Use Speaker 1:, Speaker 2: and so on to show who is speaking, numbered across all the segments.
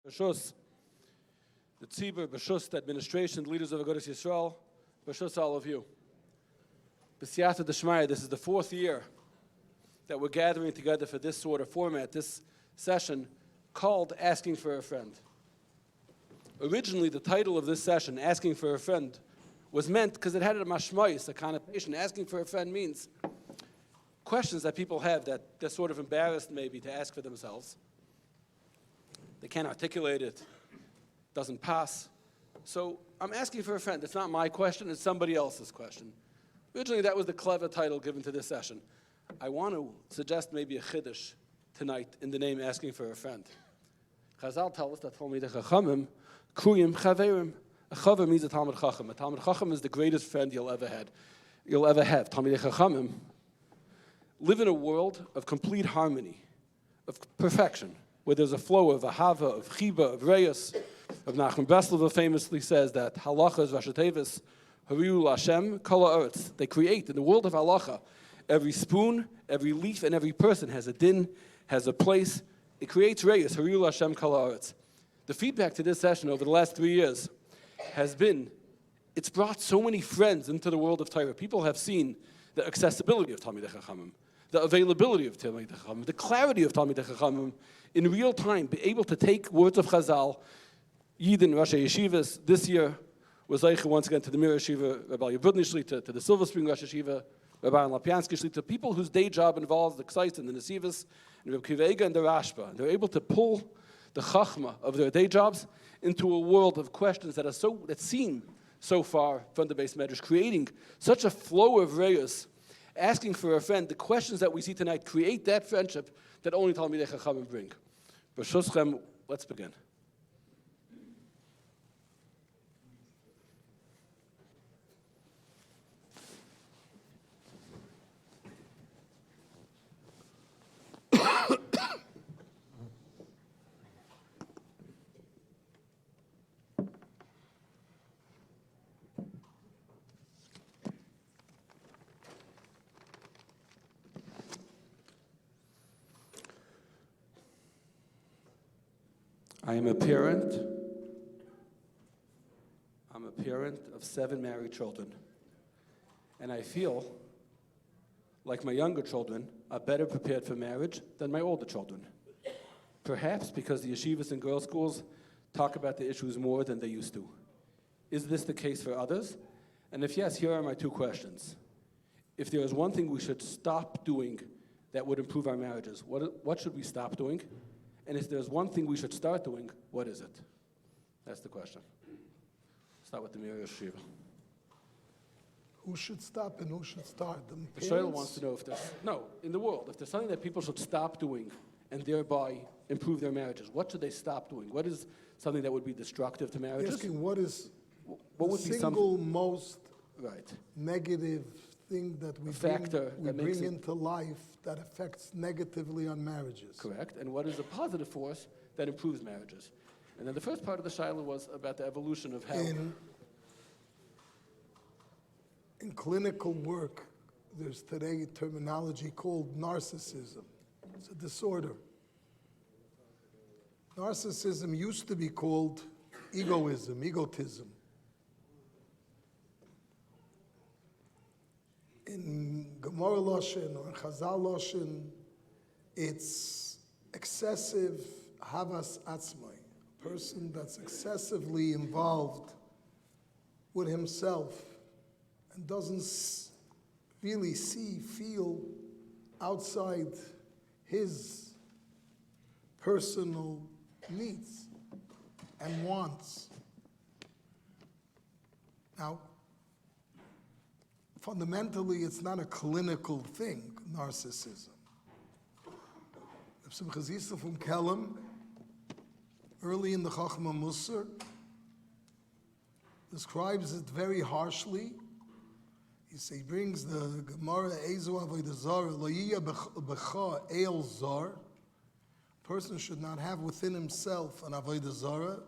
Speaker 1: B'shus, the tzibur, b'shus, the administration, the leaders of Agudah Yisrael, b'shus, all of you. B'siyata d'shmaya, this is the fourth year that we're gathering together for this sort of format, this session called Asking for a Friend. Originally, the title of this session, Asking for a Friend, was meant because it had a mashmayis, a connotation. Asking for a friend means questions that people have that they're sort of embarrassed maybe to ask for themselves. They can't articulate it, doesn't pass. So I'm asking for a friend. It's not my question, it's somebody else's question. Originally, that was the clever title given to this session. I want to suggest maybe a chiddush tonight in the name Asking for a Friend. Chazal tell us that Talmidei Chachamim kruyim chaverim. A chaver means a Talmid Chacham. A Talmid Chacham is the greatest friend you'll ever have. Talmidei Chachamim live in a world of complete harmony, of perfection, where there's a flow of ahava, of chiba, of reyes. Of Nachman Breslov famously says that halacha is Rashi Tevis, hariu l'Hashem kol ha'aretz. They create, in the world of halacha, every spoon, every leaf, and every person has a din, has a place. It creates reyes, hariu l'Hashem kol ha'aretz. The feedback to this session over the last 3 years has been, it's brought so many friends into the world of toyrah. People have seen the accessibility of Talmidei Chachamim, the availability of Talmidei Chachamim, the clarity of Talmidei Chachamim in real time, be able to take words of Chazal, yidden, Rashi Yeshivas. This year was Eicha once again to the Mir Yeshiva, Rabbi Elya Brudny Shlita, to the Silver Spring Rosh Yeshiva, Rabbi Aaron Lopiansky Shlita, people whose day job involves the Ksais and the Nesivas, and Rabbi Kiva and the Rashba. And they're able to pull the Chachma of their day jobs into a world of questions that seem so far from the base medrash, creating such a flow of reyes, asking for a friend. The questions that we see tonight create that friendship that only Talmidei Chachamim bring. B'shuschem, let's begin. I am a parent. I'm a parent of 7 married children. And I feel like my younger children are better prepared for marriage than my older children. Perhaps because the yeshivas and girls' schools talk about the issues more than they used to. Is this the case for others? And if yes, here are my 2 questions. If there is one thing we should stop doing that would improve our marriages, what should we stop doing? And if there's one thing we should start doing, what is it? That's the question. Start with the Mir Yeshiva.
Speaker 2: Who should stop and who should start?
Speaker 1: The Shayla wants to know if there's, in the world, if there's something that people should stop doing and thereby improve their marriages, what should they stop doing? What is something that would be destructive to marriages?
Speaker 2: Asking what is
Speaker 1: what would
Speaker 2: the
Speaker 1: be
Speaker 2: single most
Speaker 1: right
Speaker 2: negative thing that we bring into life that affects negatively on marriages.
Speaker 1: Correct. And what is a positive force that improves marriages? And then the first part of the Shaila was about the evolution of how...
Speaker 2: In clinical work, there's today a terminology called narcissism. It's a disorder. Narcissism used to be called egotism. In Gemara Loshen or in Chazal Loshen, it's excessive havas atzmai, a person that's excessively involved with himself and doesn't really feel outside his personal needs and wants. Now, fundamentally, it's not a clinical thing, narcissism. Simcha Zisa from Kelm, early in the Chachma Musar, describes it very harshly. He brings the Gemara, Ezu Avodah Zarah, Lo Yiyah B'cha El Zar. A person should not have within himself an Avodah Zarah,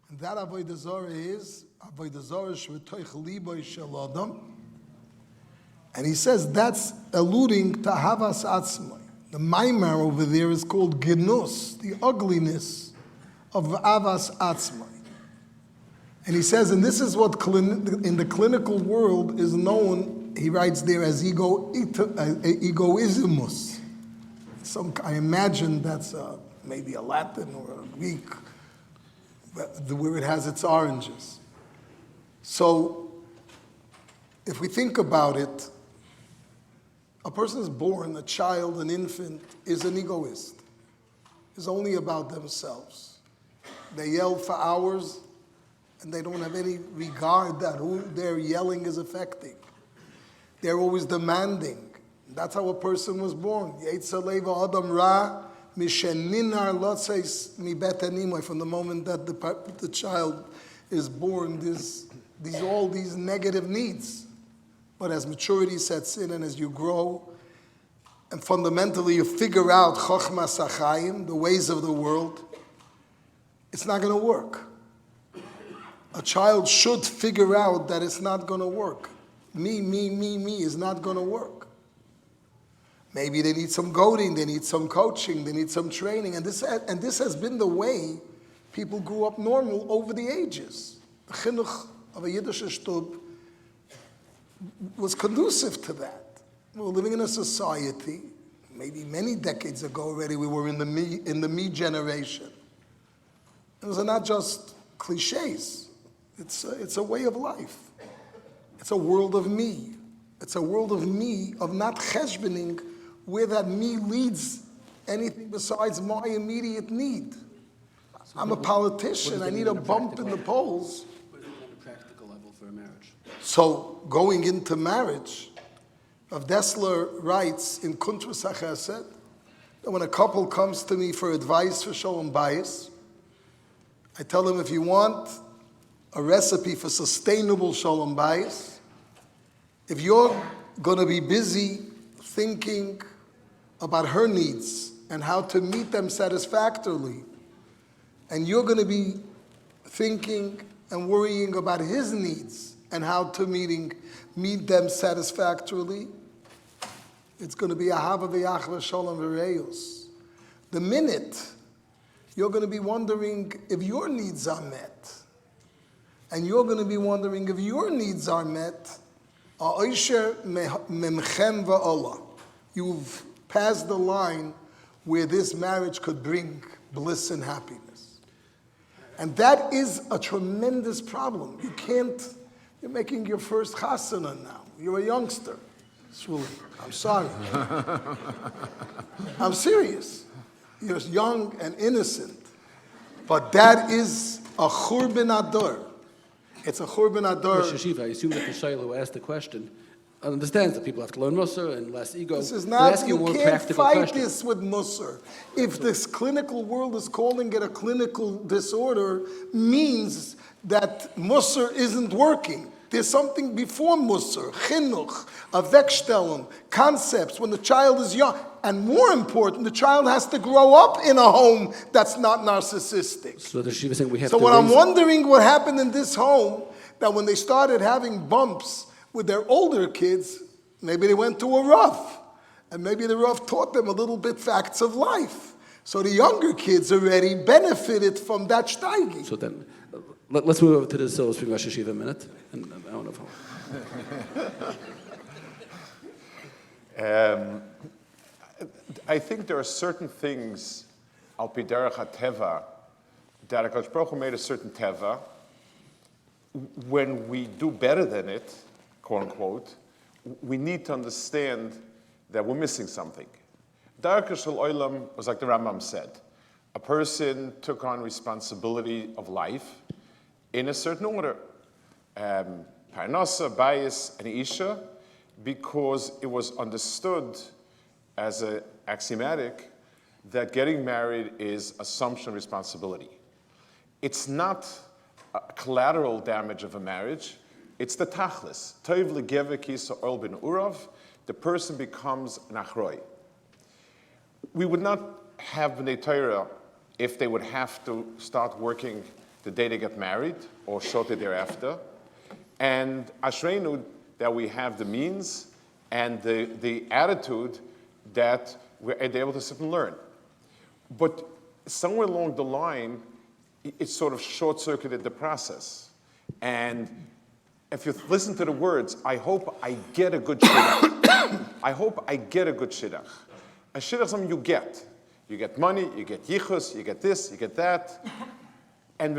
Speaker 2: and that Avodah Zarah is Avodah Zarah Shv'toich Liboy Shel Adam. And he says that's alluding to Havas Atzmai. The Maimar over there is called Genus, the ugliness of avas atzmai. And he says, and this is what in the clinical world is known, he writes there, as egoismus. I imagine that's maybe a Latin or a Greek, where it has its oranges. So, if we think about it, a person is born, a child, an infant, is an egoist. It's only about themselves. They yell for hours, and they don't have any regard that who their yelling is affecting. They're always demanding. That's how a person was born. Yetzer Adam Ra Misheninar Lotzeis Mi Bet Animoy. From the moment that the child is born, all these negative needs. But as maturity sets in and as you grow, and fundamentally you figure out Chochmas HaChaim, the ways of the world, it's not going to work. A child should figure out that it's not going to work. Me is not going to work. Maybe they need some goading, they need some coaching, they need some training. And this has been the way people grew up normal over the ages. The chinuch of a Yiddish shtub was conducive to that. We were living in a society, maybe many decades ago already, we were in the me generation. Those are not just cliches. It's a way of life. It's a world of me. It's a world of me, of not cheshbening where that me leads anything besides my immediate need. I'm a politician. I need a bump in the polls.
Speaker 1: What is it on a practical level for a marriage?
Speaker 2: So going into marriage, Rav Dessler writes in Kuntras HaChesed that when a couple comes to me for advice for Shalom Bayis, I tell them, if you want a recipe for sustainable Shalom Bayis, if you're going to be busy thinking about her needs and how to meet them satisfactorily, and you're going to be thinking and worrying about his needs and how to meet them satisfactorily, it's going to be ahava v'yachva shalom v'reyos. The minute you're going to be wondering if your needs are met, and you're going to be wondering if your needs are met, you've passed the line where this marriage could bring bliss and happiness. And that is a tremendous problem. You're making your first chasana now. You're a youngster. Sruly, I'm sorry. I'm serious. You're young and innocent. But that is a churban ador. It's a churban ador.
Speaker 1: Rosh Hashiva, I assume that the shayla who asked the question understands that people have to learn Musar and less ego.
Speaker 2: This is
Speaker 1: They're
Speaker 2: not,
Speaker 1: asking
Speaker 2: you
Speaker 1: a more
Speaker 2: can't
Speaker 1: practical
Speaker 2: fight
Speaker 1: question.
Speaker 2: this with Musar. If this clinical world is calling it a clinical disorder, means that Musar isn't working. There's something before Musar, chinuch, avekstellen, concepts when the child is young. And more important, the child has to grow up in a home that's not narcissistic.
Speaker 1: So the Shiva saying we have
Speaker 2: So
Speaker 1: to
Speaker 2: when I'm
Speaker 1: raise-
Speaker 2: wondering what happened in this home, that when they started having bumps with their older kids, maybe they went to a Rav. And maybe the Rav taught them a little bit facts of life. So the younger kids already benefited from that steigi.
Speaker 1: So then, let's move over to the Soul Spring Rosh Hashiva a minute. And I don't know
Speaker 3: I think there are certain things, al pi derech hateva, that HaKadosh Baruch Hu made a certain teva. When we do better than it, quote unquote, we need to understand that we're missing something. Darka shel olam was like the Rambam said. A person took on responsibility of life in a certain order. Parnasa, Bayis, and Isha, because it was understood as an axiomatic that getting married is assumption of responsibility. It's not a collateral damage of a marriage, it's the tachlis. Toiv legeve kisa oil bin urav, the person becomes an achroi. We would not have bnei toyrah if they would have to start working the day they get married or shortly thereafter. And ashreinu, that we have the means and the attitude that we're able to sit and learn. But somewhere along the line, it sort of short-circuited the process. And if you listen to the words, I hope I get a good shidduch. I hope I get a good shidduch. A shidduch is something you get. You get money, you get yichus, you get this, you get that. And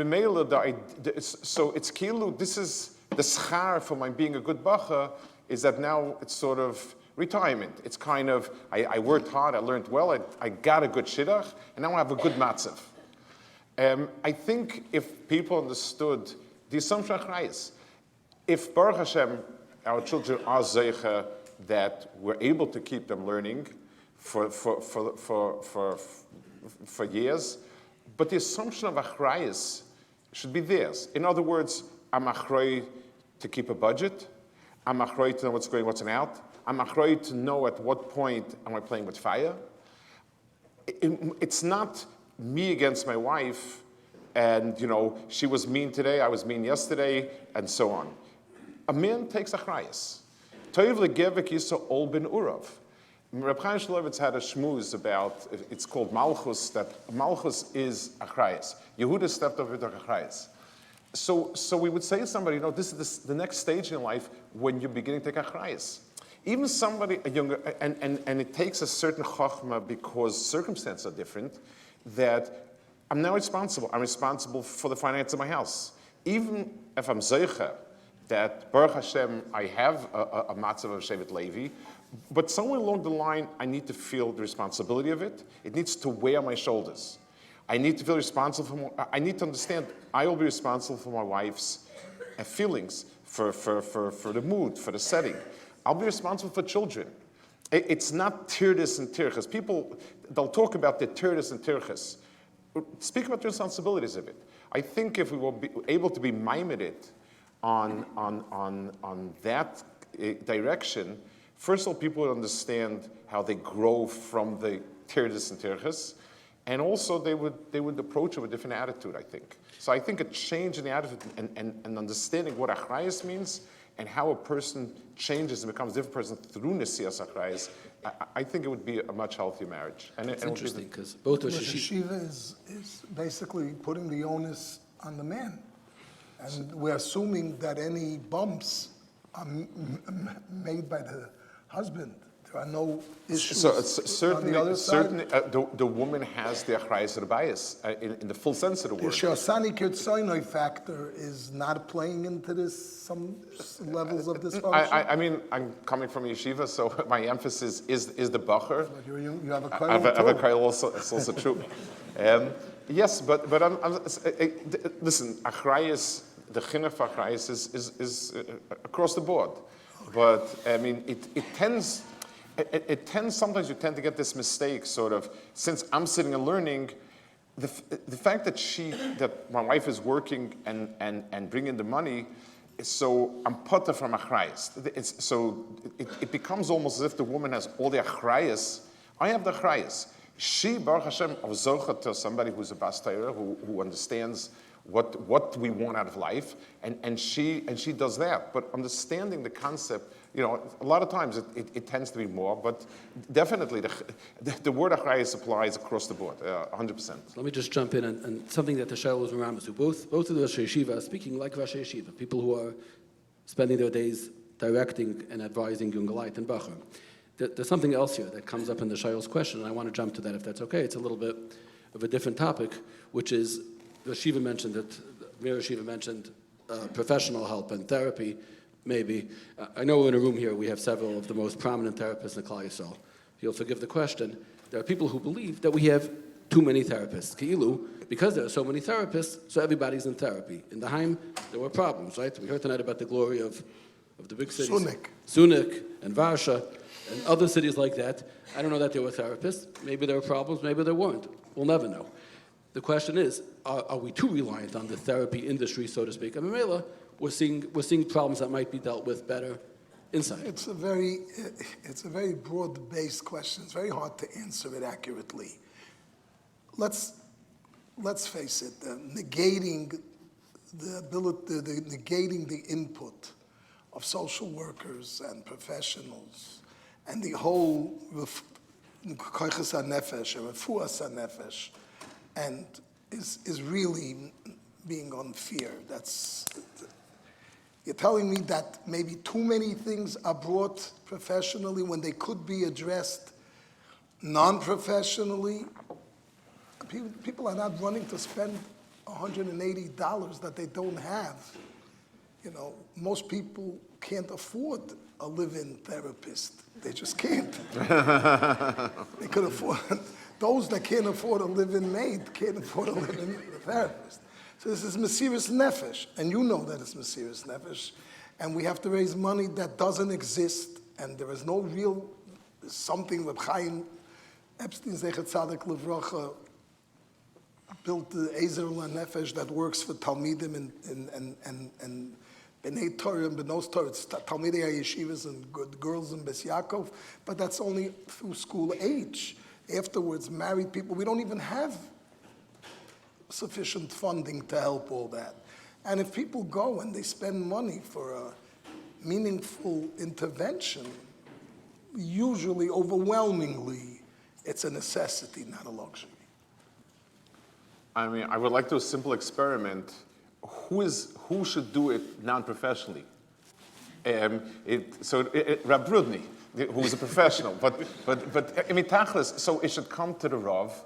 Speaker 3: so it's kilu, this is the schar for my being a good bacha, is that now it's sort of retirement. It's kind of, I worked hard, I learned well, I got a good shidduch, and now I have a good matzav. I think if people understood the assumption of Achrayus, if Baruch Hashem, our children are zeicha, that we're able to keep them learning for years, but the assumption of Achrayus should be theirs. In other words, I'm achrei to keep a budget, I'm achrei to know what's going, what's out, I'm achrei to know at what point am I playing with fire. It's not me against my wife, and she was mean today, I was mean yesterday, and so on. A man takes achrayus. Toiv legevek yisa ol ben urav. Reb Chaim Shmulevitz had a shmooze about, it's called Malchus, that Malchus is achrayus. Yehuda stepped over to achrayus. So we would say to somebody, this is the next stage in life when you're beginning to take achrayus. Even somebody, a younger, and it takes a certain chokhmah because circumstances are different, that I'm now responsible. I'm responsible for the finance of my house. Even if I'm zeicha, that Baruch Hashem, I have a matzav of Shevet Levi, but somewhere along the line, I need to feel the responsibility of it. It needs to weigh on my shoulders. I need to feel responsible I need to understand I will be responsible for my wife's feelings, for the mood, for the setting. I'll be responsible for children. It's not tirdas and tirchas. People, they'll talk about the tirdas and tirchas. Speak about the responsibilities of it. I think if we will be able to be maimed on that direction, first of all, people would understand how they grow from the tirdas and tirchas, and also they would approach it with a different attitude, I think. So I think a change in the attitude and understanding what achrayus means and how a person changes and becomes a different person through nesiyas achrayus, I think it would be a much healthier marriage. And
Speaker 1: it's interesting because both are
Speaker 2: Shiva is basically putting the onus on the man. And we're assuming that any bumps are made by the husband. There are no issues
Speaker 3: so
Speaker 2: on the other side.
Speaker 3: The woman has the achrayus of the bias in the full sense of the
Speaker 2: The
Speaker 3: word.
Speaker 2: Shasani Kirtsoinoi factor is not playing into this, some levels of dysfunction.
Speaker 3: I mean, I'm coming from yeshiva, so my emphasis is the bacher.
Speaker 2: But you have a
Speaker 3: I have a
Speaker 2: koil
Speaker 3: koil also. It's also true. Yes, but listen. Achrayus, the chinuch for achrayus is across the board. But I mean, it tends. Sometimes you tend to get this mistake, sort of, since I'm sitting and learning, the fact that my wife is working and bringing the money, so I'm putta from achrayus. So it becomes almost as if the woman has all the achrayus. I have the achrayus. She, Baruch Hashem, was zocha to somebody who's a bas toyrah, who understands what we want out of life, and she does that. But understanding the concept, a lot of times it tends to be more, but definitely the word achrayus applies across the board, 100%.
Speaker 1: Let me just jump in and something that the Shalos and Ramas do. Both of the Rosh Yeshiva are speaking like Rosh Yeshiva, people who are spending their days directing and advising young Galite and Bacher. There's something else here that comes up in the Shalos question, and I want to jump to that if that's okay. It's a little bit of a different topic, which is Rosh Yeshiva mentioned that, Rosh Yeshiva mentioned professional help and therapy. Maybe. I know in a room here we have several of the most prominent therapists in Klal Yisrael. You'll forgive the question. There are people who believe that we have too many therapists. Ki'ilu, because there are so many therapists, so everybody's in therapy. In the Haam, there were problems, right? We heard tonight about the glory of the big cities. Sunik and Varsha and other cities like that. I don't know that there were therapists. Maybe there were problems, maybe there weren't. We'll never know. The question is, are we too reliant on the therapy industry, so to speak? I mean, Mela, we're seeing problems that might be dealt with better inside.
Speaker 2: It's a very broad-based question. It's very hard to answer it accurately. Let's face it. Negating the input of social workers and professionals, and the whole koiches hanefesh and refuas hanefesh, and is really being unfair. You're telling me that maybe too many things are brought professionally when they could be addressed non-professionally. People are not running to spend $180 that they don't have. You know, most people can't afford a live-in therapist. They just can't. They could afford, those that can't afford a live-in maid can't afford a live-in therapist. So this is Mesiras Nefesh, and you know that it's Mesiras Nefesh, and we have to raise money that doesn't exist, and there is no real something. Reb Chaim Epstein Zechat Tzaddik Livracha built the Ezer LaNefesh that works for Talmidim and bnei toyrah and bnos toyrah. It's Talmidei HaYeshivas and good girls in Bes Yaakov, but that's only through school age. Afterwards, married people, we don't even have sufficient funding to help all that. And if people go and they spend money for a meaningful intervention, usually, overwhelmingly, it's a necessity, not a luxury.
Speaker 3: I mean, I would like to do a simple experiment. Who should do it non-professionally? Rab Brudny, who is a professional, but I mean, tachlis. So it should come to the Rav,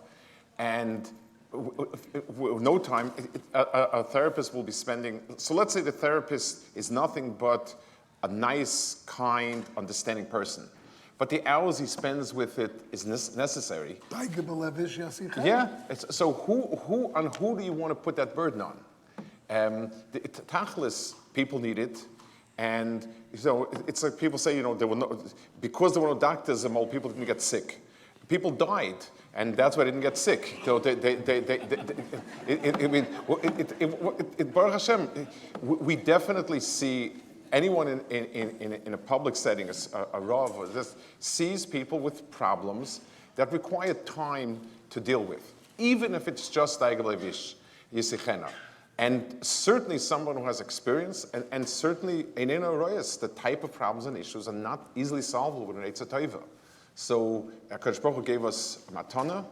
Speaker 3: and no time, a therapist will be spending. So let's say the therapist is nothing but a nice, kind, understanding person. But the hours he spends with it is necessary. Yeah. So who do you want to put that burden on? Tachlis, people need it, and so it's like people say, you know, because there were no doctors, and old people didn't get sick. People died, and that's why they didn't get sick. So Baruch Hashem, we definitely see. Anyone in a public setting, a Rav, or this, sees people with problems that require time to deal with, even if it's just Diagalevish, Yisichena. And certainly someone who has experience, and certainly Einena Royas, the type of problems and issues are not easily solvable with an Eitz HaToivah. So HaKadosh Baruch Hu gave us matana,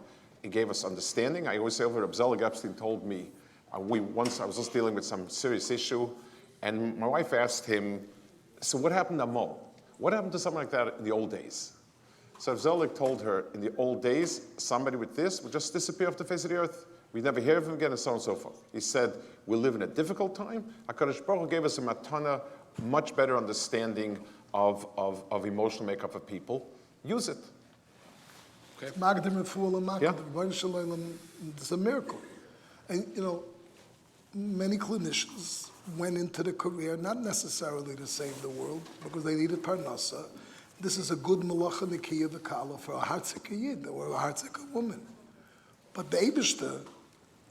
Speaker 3: he gave us understanding. I always say over, Reb Zelig Epstein told me, once I was just dealing with some serious issue, and my wife asked him, so what happened to Mo? What happened to something like that in the old days? So Zelig told her, in the old days, somebody with this would just disappear off the face of the earth. We'd never hear of him again, and so on and so forth. He said, we live in a difficult time. HaKadosh Baruch Hu gave us a matana, much better understanding of emotional makeup of people. Use it.
Speaker 2: Okay. Yeah. It's a miracle. And, you know, many clinicians went into the career not necessarily to save the world, because they needed parnasa. This is a good malacha nikiya v'kala for a hartzika yid or a hartzika woman. But the Eibishter,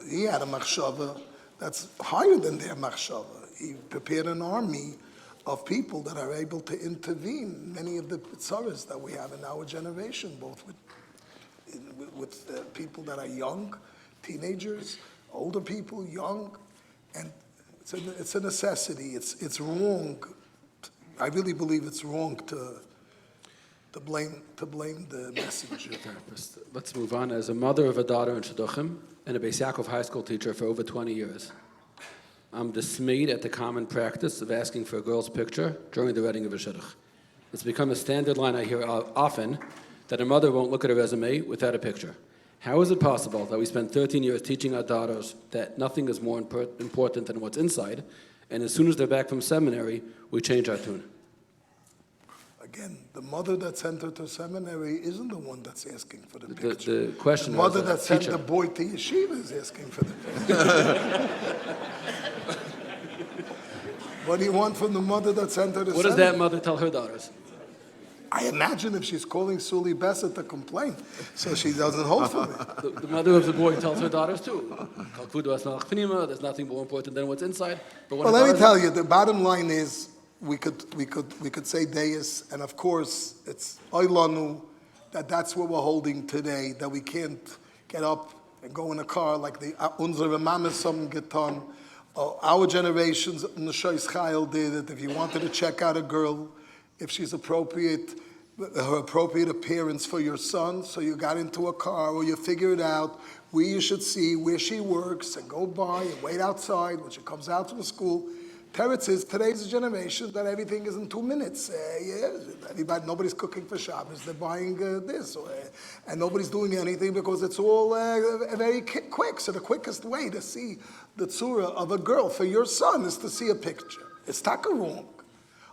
Speaker 2: he had a machshava that's higher than their machshava. He prepared an army of people that are able to intervene. Many of the tzaras that we have in our generation, both with people that are young, teenagers, older people, young, and it's a necessity. It's wrong. I really believe it's wrong to blame the messenger.
Speaker 1: Let's move on. As a mother of a daughter in Shidduchim and a Beis Yaakov high school teacher for over 20 years, I'm dismayed at the common practice of asking for a girl's picture during the wedding of a shidduch. It's become a standard line I hear often that a mother won't look at a resume without a picture. How is it possible that we spend 13 years teaching our daughters that nothing is more important than what's inside, and as soon as they're back from seminary, we change our tune?
Speaker 2: Again, the mother that sent her to seminary isn't the one that's asking for the picture.
Speaker 1: The question
Speaker 2: the mother
Speaker 1: was
Speaker 2: that sent the boy to yeshiva is asking for the picture. What do you want from the mother that sent her to seminary?
Speaker 1: What does that mother tell her daughters?
Speaker 2: I imagine if she's calling Sruly Besser to complain, so she doesn't hold for me.
Speaker 1: The mother of the boy tells her daughters too. There's nothing more important than what's inside. But
Speaker 2: well, let me tell you, the bottom line is we could say deis, and of course it's oilanu that's what we're holding today. That we can't get up and go in a car like the unsere Mamesam getan. Our generations, Neshois Chayil did it. If you wanted to check out a girl, if she's appropriate, her appropriate appearance for your son, so you got into a car or you figured out, where you should see where she works and go by and wait outside when she comes out from school. Teretz is today's generation that everything is in 2 minutes. Nobody's cooking for Shabbos. They're buying this, and nobody's doing anything because it's all very quick. So the quickest way to see the tzura of a girl for your son is to see a picture. It's taka wrong.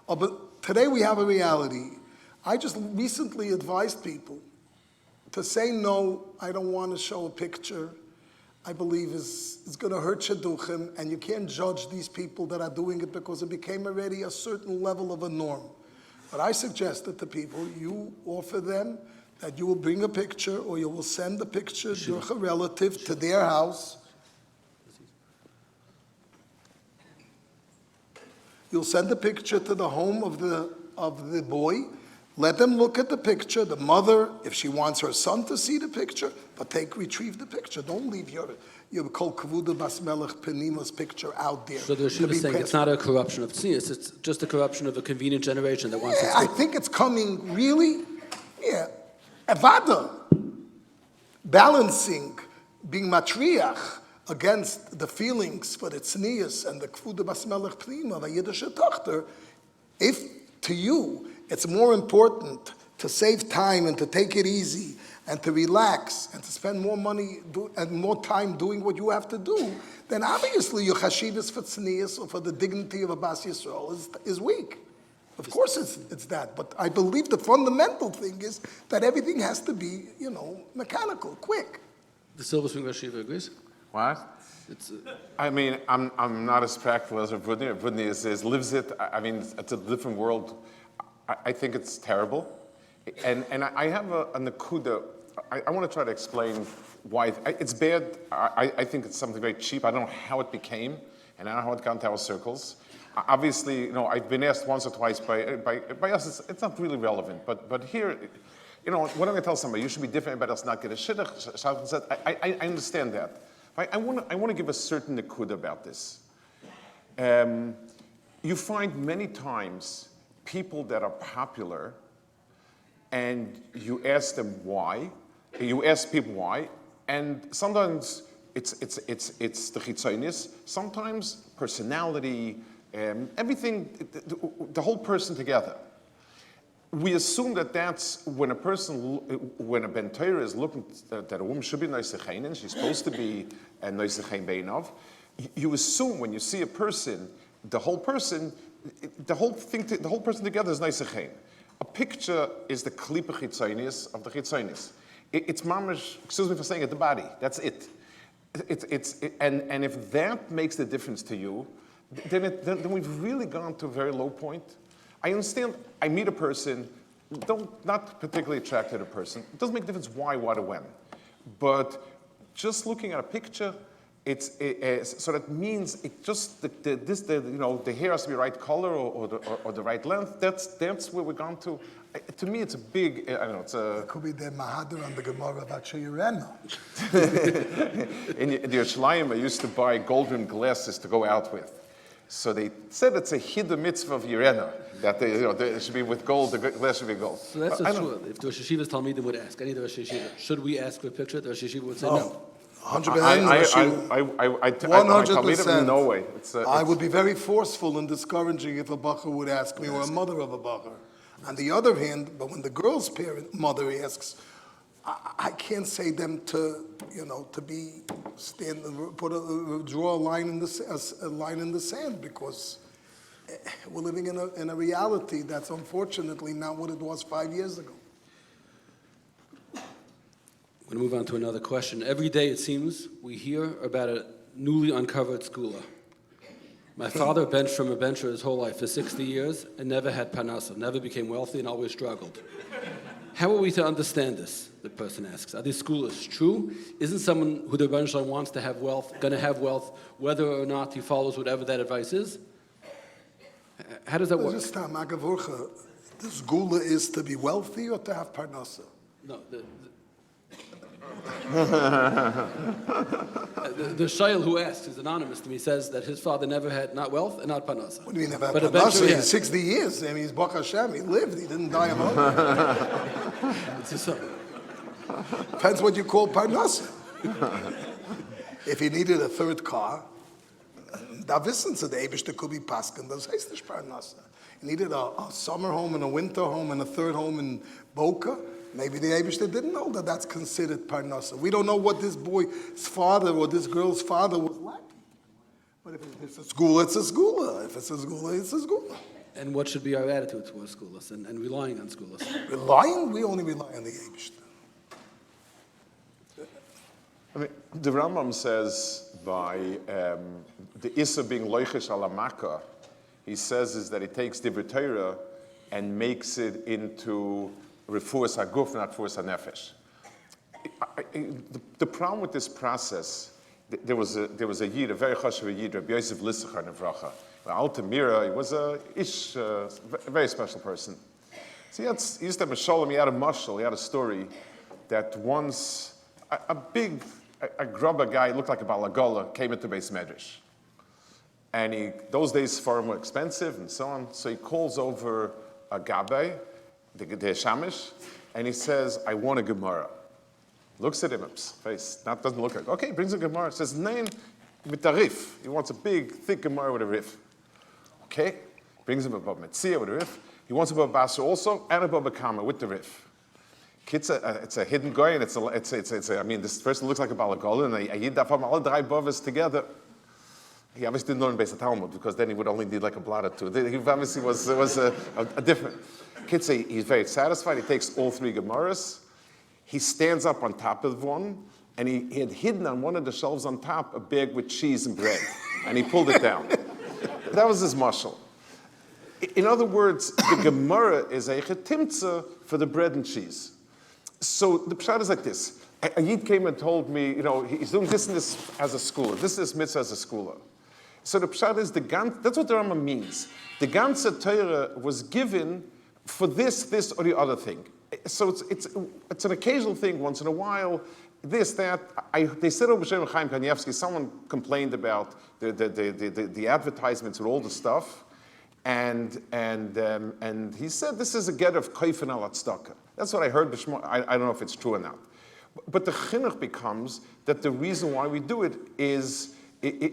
Speaker 2: But today we have a reality. I just recently advised people to say no. I don't want to show a picture. I believe is going to hurt shidduchim, and you can't judge these people that are doing it because it became already a certain level of a norm. But I suggested to people, you offer them that you will bring a picture or you will send a picture to a relative to their house. You'll send a picture to the home of the boy. Let them look at the picture. The mother, if she wants her son to see the picture, but retrieve the picture. Don't leave your kol kavuda bas melech penima's picture out there.
Speaker 1: So the Yeshiva is saying it's not a corruption of tznius, it's just a corruption of a convenient generation that wants to.
Speaker 2: I think it's coming really, avada, balancing, being matriach against the feelings for the tznius and the kavuda bas melech penima of a Yiddish tochter. If to you it's more important to save time and to take it easy and to relax and to spend more money and more time doing what you have to do, then obviously your chashivas for tznius or for the dignity of a Bas Yisrael is weak. Of course it's that, but I believe the fundamental thing is that everything has to be, mechanical, quick.
Speaker 1: The Silver Spring Yeshiva agrees?
Speaker 3: What? I mean, I'm not as practical as R Brudny. R Brudny lives it. I mean, it's a different world. I think it's terrible. And I have a nakuda. I want to try to explain why. It's bad. I think it's something very cheap. I don't know how it became, and I don't know how it got into our circles. Obviously, I've been asked once or twice by us, it's not really relevant. But here, what I'm going to tell somebody, you should be different, everybody else not get a shidduch. I understand that. I want to give a certain nakuda about this. You find many times people that are popular, and you ask them why. You ask people why, and sometimes it's the chitzonius. Sometimes personality, everything, the whole person together. We assume that that's when a ben toyrah is looking that a woman should be noisechein, and she's supposed to be a noisechein beinov. You assume when you see a person, the whole person together is noisechein. A picture is the klipa chitzonius of the chitzonius. It's mamash. Excuse me for saying it. The body. That's it. And if that makes the difference to you, then we've really gone to a very low point. I understand. I meet a person, not particularly attracted to a person. It doesn't make a difference why, what, or when. But just looking at a picture, so that means it just the hair has to be right color or the right length. That's where we're gone to. To me, it's a big. I don't know. It's a.
Speaker 2: It could be the Mahadir on the Gemara about toyrah.
Speaker 3: In the Yerushalayim, I used to buy golden glasses to go out with. So they said it's a hidden mitzvah of Yerena, that they should be with gold, the glass should be gold.
Speaker 1: So that's true. If the Rosh Yeshiva's Talmidim would ask, any of the Rosh Yeshiva, should we ask for a picture? The Rosh Yeshiva would say no.
Speaker 2: 100%.
Speaker 3: 100%. No way.
Speaker 2: I would be very forceful and discouraging if a bacher would ask me, or a mother of a bacher. On the other hand, but when the girl's mother asks, I can't say them to draw a line in the sand, because we're living in a reality that's unfortunately not what it was 5 years ago.
Speaker 1: I'm going to move on to another question. Every day, it seems, we hear about a newly uncovered skula. My father benched from a bencher his whole life for 60 years and never had parnasa, never became wealthy, and always struggled. How are we to understand this? The person asks. Are these skulas true? Isn't someone who the Rebbeinu Shalom wants to have wealth going to have wealth, whether or not he follows whatever that advice is? How does that work?
Speaker 2: The skula is to be wealthy or to have parnasa?
Speaker 1: No. The shayl who asks is anonymous to me, says that his father never had not wealth and not parnasa.
Speaker 2: What do you mean never had parnasa? He's 60 years. I mean, he's Baruch Hashem. He lived. He didn't die of hunger. Depends what you call parnasa. If he needed a third car, da wissen sie, der Eibishter could be Paskin, das heißt nicht Parnasse. He needed a summer home and a winter home and a third home in Boca. Maybe the Eibishter didn't know that that's considered Parnasse. We don't know what this boy's father or this girl's father was like. But if it's a school, it's a school. If it's a school, it's a school.
Speaker 1: And what should be our attitude towards schools and relying on schools?
Speaker 2: Relying? We only rely on the Eibishter.
Speaker 3: I mean, the Rambam says by the Issa being loichish ala makkah, he says is that he takes the toyrah and makes it into refuas haguf, not refuas hanefesh. The problem with this process, there was a yid, a very chashuv yid, Rabbi Yosef Lissachar Nevracha. Altamira, he was a very special person. So he used to have a shalom, he had a mashal, he had a story that once a grubber guy, looked like a balagola, came into Beis Medrash. And those days for him were expensive and so on, so he calls over a gabbai, the shamish, and he says, I want a Gemara. Looks at him, face, doesn't look like, okay, brings a Gemara, says, name with a rif. He wants a big, thick Gemara with a rif. Okay, brings him a Bab Metzia with a rif. He wants a Bab Basra also, and a Bab Kama with the rif. It's a hidden guy, and I mean, this person looks like a balagola, and a yid dafam all drei bavas together. He obviously didn't learn Beis Talmud, because then he would only need like a blot or two. He obviously was a different. Kitzah, he's very satisfied. He takes all three Gemaras. He stands up on top of one, and he had hidden on one of the shelves on top a bag with cheese and bread, and he pulled it down. That was his mashal. In other words, the Gemara is a chetimtza for the bread and cheese. So the pshat is like this. A yid came and told me, he's doing this and this as a schooler. This is mitzvah as a schooler. So the pshat is that's what the Rambam means. The ganze toyrah was given for this, or the other thing. So it's an occasional thing once in a while. This, that. They said over Shem Chaim Kanievsky, someone complained about the advertisements with all the stuff. And he said, this is a get of koifen al tzedakah. That's what I heard. I don't know if it's true or not. But the chinuch becomes that the reason why we do it is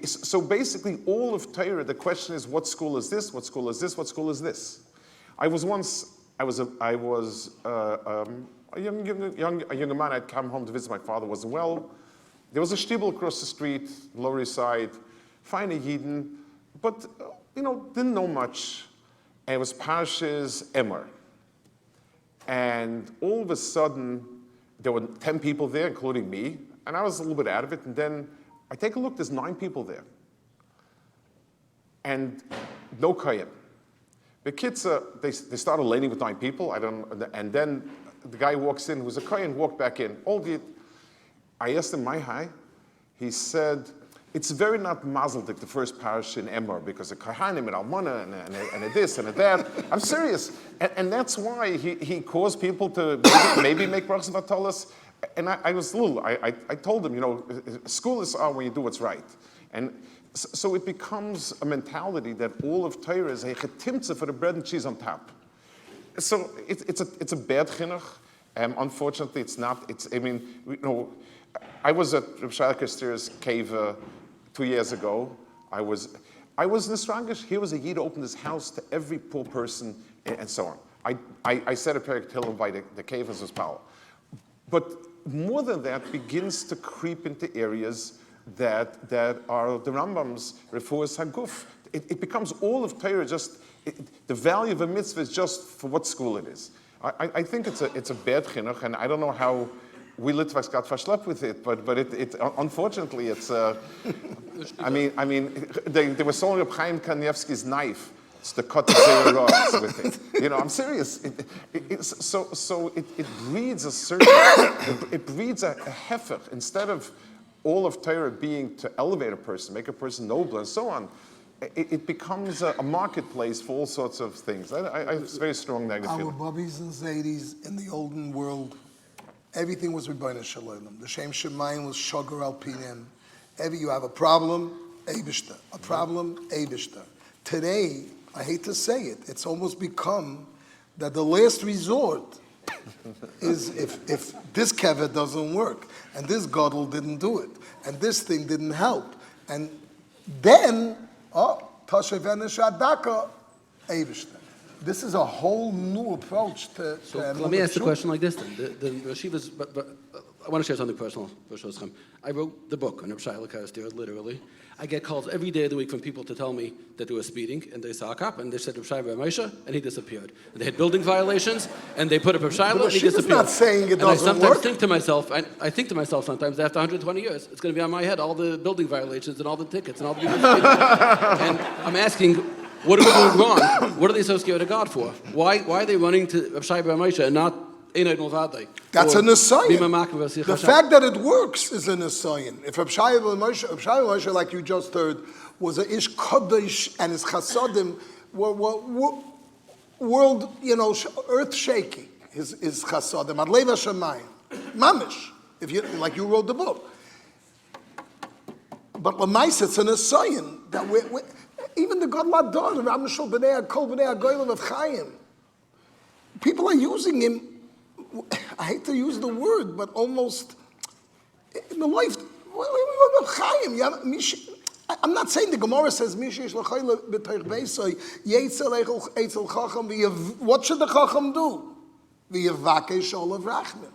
Speaker 3: so basically all of Torah, the question is, what school is this? What school is this? What school is this? I was a young man. I'd come home to visit my father, wasn't well. There was a shtibel across the street, Lower East Side, fine a yidden, but didn't know much. And it was Parshas Emor. And all of a sudden, there were 10 people there, including me, and I was a little bit out of it. And then I take a look, there's 9 people there. And no kohen. The kids, they started laning with 9 people. And then the guy walks in, who's a kohen, walked back in. I asked him, my hi. He said, it's very not mazeldik, the first parish in Emor, because of Kahanim and Almana and a this and a that. I'm serious. And that's why he caused people to maybe make brachas and vatolas. And I told him, school is when you do what's right. And so it becomes a mentality that all of Torah is a chetimtza for the bread and cheese on top. So it's a bad chinuch. Unfortunately, it's not. I was at Reb Shai Koster's cave 2 years ago. I was in Nisrangish. Here was a yid who opened his house to every poor person and so on. I said a perik Tehillim by the cave as was power. But more than that, begins to creep into areas that are the Rambam's refuas haguf. It becomes all of Torah. The value of a mitzvah is just for what school it is. I think it's a bad chinuch, and I don't know how we Litvaks got verschlepped with it, but it unfortunately it's. I mean, they were selling Reb Chaim Kanievsky's knife. It's the cut of toyrah with it. I'm serious. So it breeds a certain. It breeds a hefer instead of all of Torah being to elevate a person, make a person noble, and so on. It becomes a marketplace for all sorts of things. I have a very strong negative
Speaker 2: Our
Speaker 3: feeling.
Speaker 2: bubbies and zaydies in the olden world, everything was Rebbeinu Shalom. The Shem Shemayim was Shogar Al Pinem. You have a problem, Eibishter. A problem, Eibishter. Today, I hate to say it, it's almost become that the last resort is if this kever doesn't work, and this gadol didn't do it, and this thing didn't help, and then, Toshevena Eivishter. This is a whole new approach to.
Speaker 1: So let me ask the question like this then. The Yeshivas, but I want to share something personal. I wrote the book on Reb Shai Lakastir, literally. I get calls every day of the week from people to tell me that they were speeding, and they saw a cop, and they said Reb Shai Moshe, and he disappeared. And they had building violations, and they put up Reb Shai, and he disappeared.
Speaker 2: not saying it
Speaker 1: and I
Speaker 2: doesn't
Speaker 1: sometimes
Speaker 2: work.
Speaker 1: think to myself, I think to myself sometimes, after 120 years, it's going to be on my head, all the building violations, and all the tickets, and all the people speeding. And I'm asking, what are we doing wrong? What are they so scared of God for? Why are they running to Reb Shai Moshe and not Einay Mulvadei?
Speaker 2: That's an assignment. The fact that it works is an assignment. If Reb Shai Moshe, like you just heard, was a ish kodesh and his chasadim were world, earth shaking. His chasadim, adlei v'shamayim, mamish. If you like, you wrote the book. But l'mais, it's an assignment that we even the God Ladon, the Ramashal B'nei Kol B'nei Agoyim of Chaim, people are using him. I hate to use the word, but almost in the life. Chaim, I'm not saying the Gemara says Mishish l'chayla b'teich beisoy yetzel eitzel chacham. What should the chacham do? V'yavakesh olav rachman.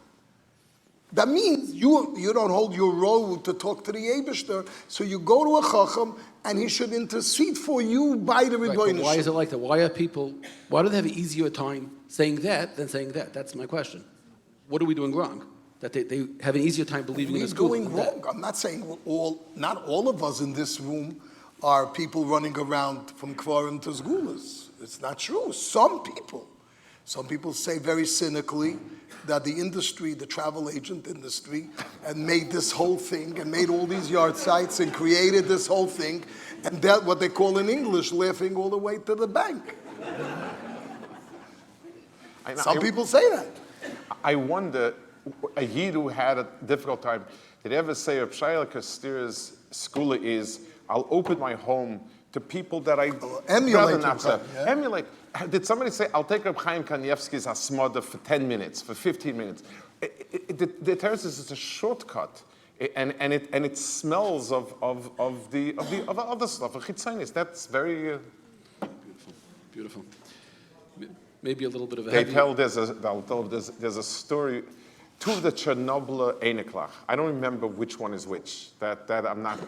Speaker 2: That means you don't hold your role to talk to the Eibishter, so you go to a chacham and he should intercede for you by the Rebbeinu.
Speaker 1: Why is it like that? Why do they have an easier time saying that than saying that? That's my question. What are we doing wrong? That they have an easier time believing in the school?
Speaker 2: We're doing wrong. I'm not saying not all of us in this room are people running around from Kvarim to Zgulas. It's not true. Some people say very cynically that the industry, the travel agent industry, and made this whole thing and made all these yard sites and created this whole thing, and that what they call in English laughing all the way to the bank. Some people say that.
Speaker 3: I wonder, a Yid who had a difficult time, did he ever say, Reb Shai Lakastir's school is, I'll open my home to people that I
Speaker 2: emulate.
Speaker 3: Emulate. Did somebody say, I'll take Reb Chaim Kanievsky's Asmada for 10 minutes, for 15 minutes? The terrace is a shortcut, and it smells of the other stuff, of chitzonius. That's very
Speaker 1: beautiful. Maybe a little bit of a.
Speaker 3: They tell there's a story. Two of the Chernobyl Einiklach. I don't remember which one is which. That I'm not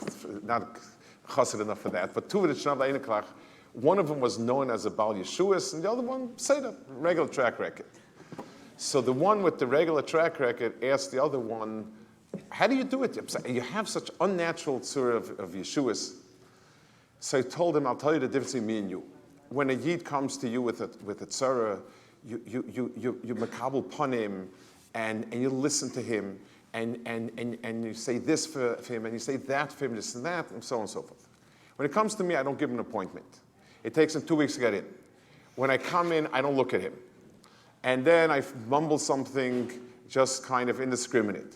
Speaker 3: chassid enough for that. But two of the Chernobyl Einiklach. One of them was known as a Baal Yeshuas, and the other one said a regular track record. So the one with the regular track record asked the other one, how do you do it? You have such unnatural tzur of Yeshuas. So he told him, I'll tell you the difference between me and you. When a Yid comes to you with a tzara, you makabel panim, and you listen to him, and you say this for him, and you say that for him, this and that, and so on and so forth. When it comes to me, I don't give him an appointment. It takes him 2 weeks to get in. When I come in, I don't look at him. And then I mumble something just kind of indiscriminate.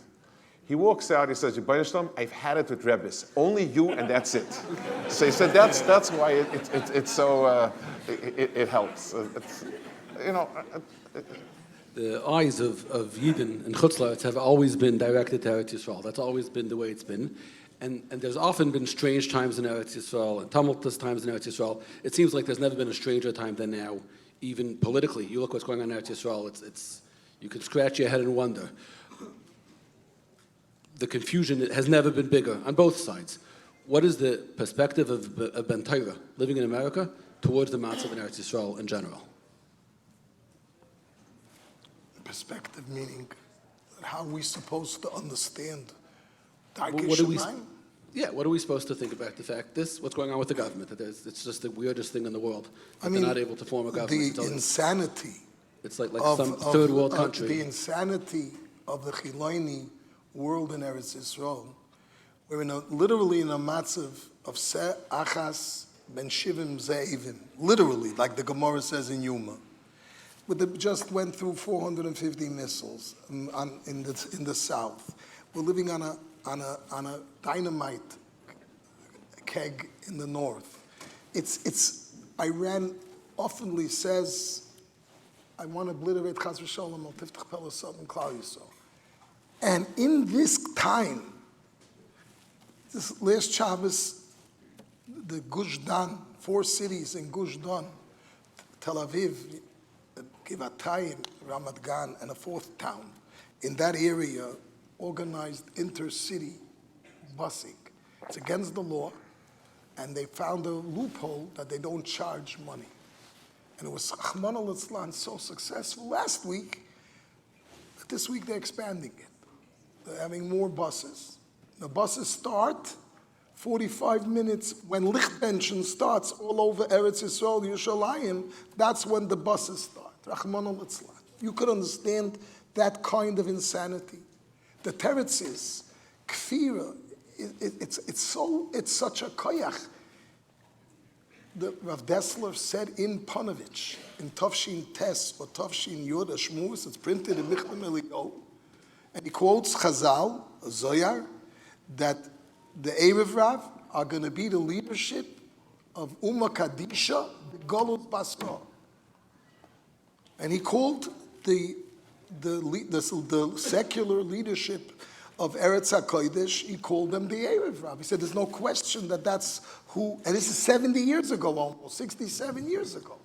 Speaker 3: He walks out, he says, I've had it with Rabbis. Only you, and that's it. So he said, that's why it's so, it helps.
Speaker 1: The eyes of yidden and chutzlars have always been directed to Eretz Yisrael. That's always been the way it's been. And there's often been strange times in Eretz Yisrael and tumultuous times in Eretz Yisrael. It seems like there's never been a stranger time than now, even politically. You look what's going on in Eretz Yisrael, you can scratch your head and wonder. The confusion has never been bigger on both sides. What is the perspective of Ben toyrah living in America towards the matzav in Eretz Yisrael in general?
Speaker 2: Perspective meaning how are we supposed to understand
Speaker 1: what are we supposed to think about the fact what's going on with the government? That it's just the weirdest thing in the world. They're not able to form a government.
Speaker 2: The insanity.
Speaker 1: It's like some third world country.
Speaker 2: The insanity of the Chiloini world in Eretz Yisrael. We're literally in a matzav of Se Achas Ben Shivim Ze'evim. Literally, like the Gemara says in Yuma. Just went through 450 missiles in the south. We're living on a dynamite keg in the north. Iran oftenly says, I want to obliterate Chas v'Sholom al Tiftach Pelasov and Klal Yisrael. And in this time, this last Shabbos, the Gush Dan, 4 cities in Gush Dan, Tel Aviv, Givatayim, Ramat Gan, and a 4th town, in that area, organized intercity busing. It's against the law, and they found a loophole that they don't charge money. And it was Rahman al-Islam so successful last week, that this week they're expanding it. They're having more buses. The buses start 45 minutes when Lichtbenchen starts all over Eretz Yisrael, Yerushalayim, that's when the buses start. Rahman al-Islam. You could understand that kind of insanity. The teretz is kfira. It's such a koyach. The Rav Dessler said in Panovich, in Tavshin Tes or Tavshin Yod Shmuz, it's printed in Michdam Eliyahu, and he quotes Chazal, Zoyar, that the Erev Rav are going to be the leadership of Ummah Kadisha, the Golus Basra. And he called the secular leadership of Eretz HaKodesh, he called them the Erev Rav. He said there's no question that that's who, and this is 70 years ago almost, 67 years ago.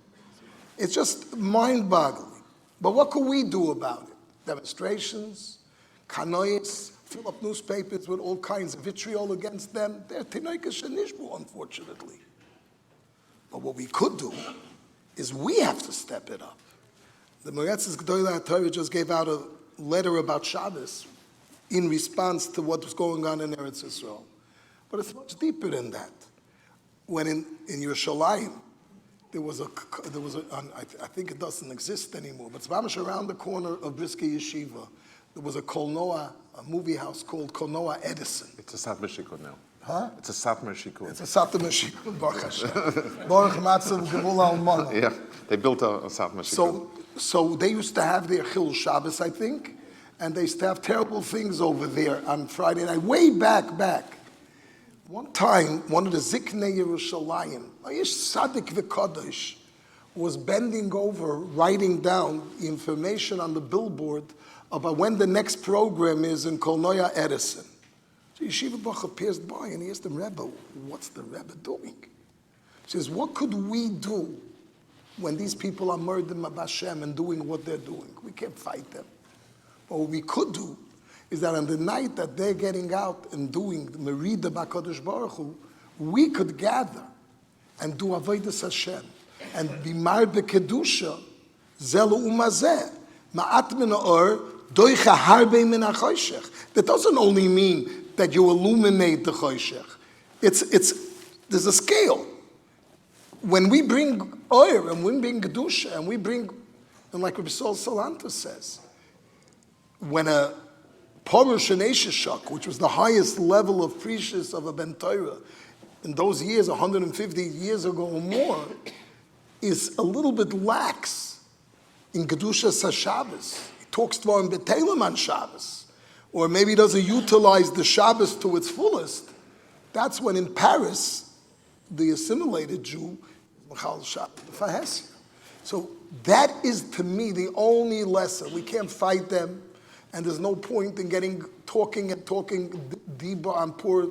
Speaker 2: It's just mind-boggling. But what can we do about it? Demonstrations, kanois, fill up newspapers with all kinds of vitriol against them. They're tinoikas shenishbu, unfortunately. But what we could do is we have to step it up. The Moretzes G'dolei HaTorah just gave out a letter about Shabbos in response to what was going on in Eretz Yisrael. But it's much deeper than that. When in Yerushalayim, there was a, I think it doesn't exist anymore, but it's mamish around the corner of Brisker Yeshiva. There was a Kolnoa, a movie house called Kolnoa Edison.
Speaker 3: It's a Satmar Shikun now.
Speaker 2: Huh?
Speaker 3: It's a Satmar Shikun.
Speaker 2: It's a Satmar Shikun, Baruch Hashem. Baruch Matzav Gemula Almana.
Speaker 3: Yeah, they built a Satmar Shikun.
Speaker 2: So they used to have their Chil Shabbos, I think, and they used to have terrible things over there on Friday night, way back. One time, one of the Ziknei Yerushalayim, Ayish Sadik V'Kadosh, was bending over, writing down the information on the billboard about when the next program is in Kolnoya Edison. So Yeshiva Bacha passed by and he asked him, Rebbe, what's the Rebbe doing? He says, what could we do when these people are murdering Hashem and doing what they're doing? We can't fight them. But what we could do is that on the night that they're getting out and doing the Merida B'Kadosh Baruch Hu, we could gather and do Avodas Hashem and be Mar B'Kedusha, Zelu Umazeh, Ma'at Min Ha'or, Doicha Harbe Min HaChoshech. That doesn't only mean that you illuminate the Choshech. There's a scale. When we bring oil and we bring Kedusha and we bring, and like Rabbi Sol Salanta says, when a Porush and Esheshak, which was the highest level of precious of a Ben Torah, in those years, 150 years ago or more, is a little bit lax in Kedusha Shabbos. He talks to him B'Telem on Shabbos, or maybe doesn't utilize the Shabbos to its fullest. That's when in Paris, the assimilated Jew, Machal Shabbos. So that is, to me, the only lesson. We can't fight them. And there's no point in talking diba on poor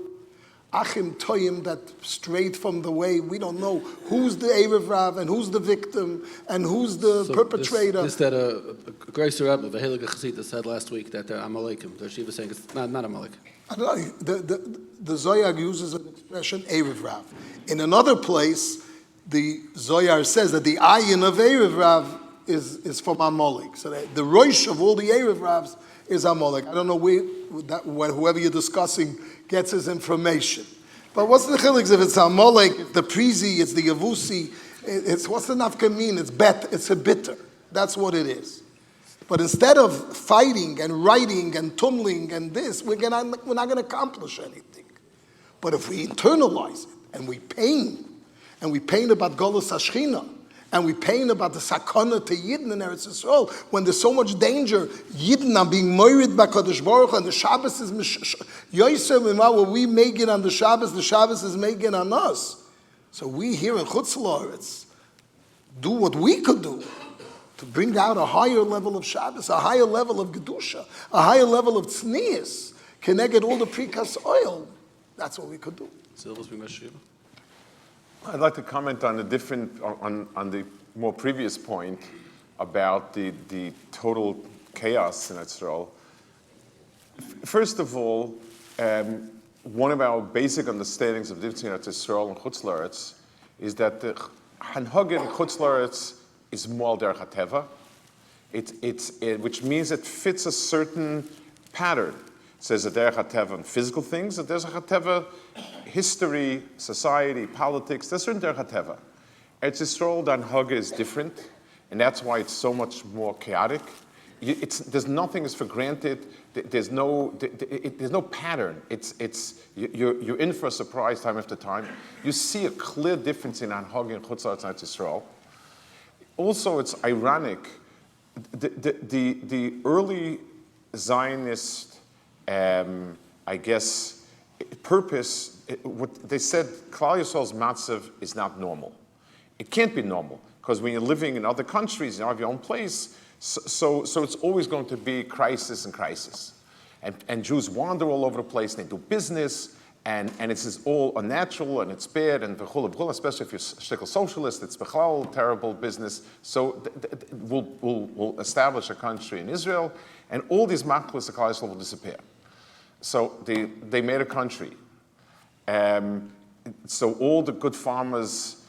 Speaker 2: Achim Toyim that strayed from the way. We don't know who's the Erev Rav and who's the victim and who's the perpetrator.
Speaker 1: This that a Grace Rebbe, the Heilige Chassidus, said last week that they're Amalekim. The Shiva saying it's not Amalek.
Speaker 2: I don't know. The Zoyar uses an expression Erev Rav. In another place, the Zoyar says that the ayin of Erev Rav is from Amalek. So the Rosh of all the Erev Ravs is Amalek. I don't know whoever you're discussing gets his information. But what's the chiluk if it's Amalek, it's the Prizi, it's the Yavusi, it's what's the nafkamin? It's a bitter. That's what it is. But instead of fighting and writing and tumbling and this, we're not going to accomplish anything. But if we internalize it and we pain about Golus Hashchina, and we pain about the sakana to yidden in Eretz Yisrael, when there's so much danger, yidden are being married by Kadosh Baruch Hu, and the Shabbos is Yosef, what we make it on the Shabbos is making on us. So we here in Chutz La'aretz do what we could do to bring out a higher level of Shabbos, a higher level of Gedusha, a higher level of tznius, connected all the precast oil, that's what we could do.
Speaker 3: I'd like to comment on on the more previous point about the total chaos in Israel. First of all, one of our basic understandings of the difference between Israel and Chutz La'aretz is that the Hanhag in Chutz La'aretz is more derech hateva, which means it fits a certain pattern. It says a derech hateva on physical things, and there's a hateva history, society, politics. There's certain derech hateva. Eretz Yisrael, the Hanhag is different, and that's why it's so much more chaotic. There's nothing is for granted. There's no pattern. You're in for a surprise time after time. You see a clear difference in Hanhag and Chutz La'aretz and Eretz Yisrael. Also, it's ironic. The early Zionist, I guess, purpose. What they said, Klal Yisrael's matzav is not normal. It can't be normal because when you're living in other countries, you have your own place. So it's always going to be crisis and crisis. And Jews wander all over the place, and they do business, and it's all unnatural, and it's bad, and especially if you're shtickle socialist, it's bechlal, terrible business. So we'll establish a country in Israel, and all these machlos, the Klal Yisrael will disappear. So they made a country. So all the good farmers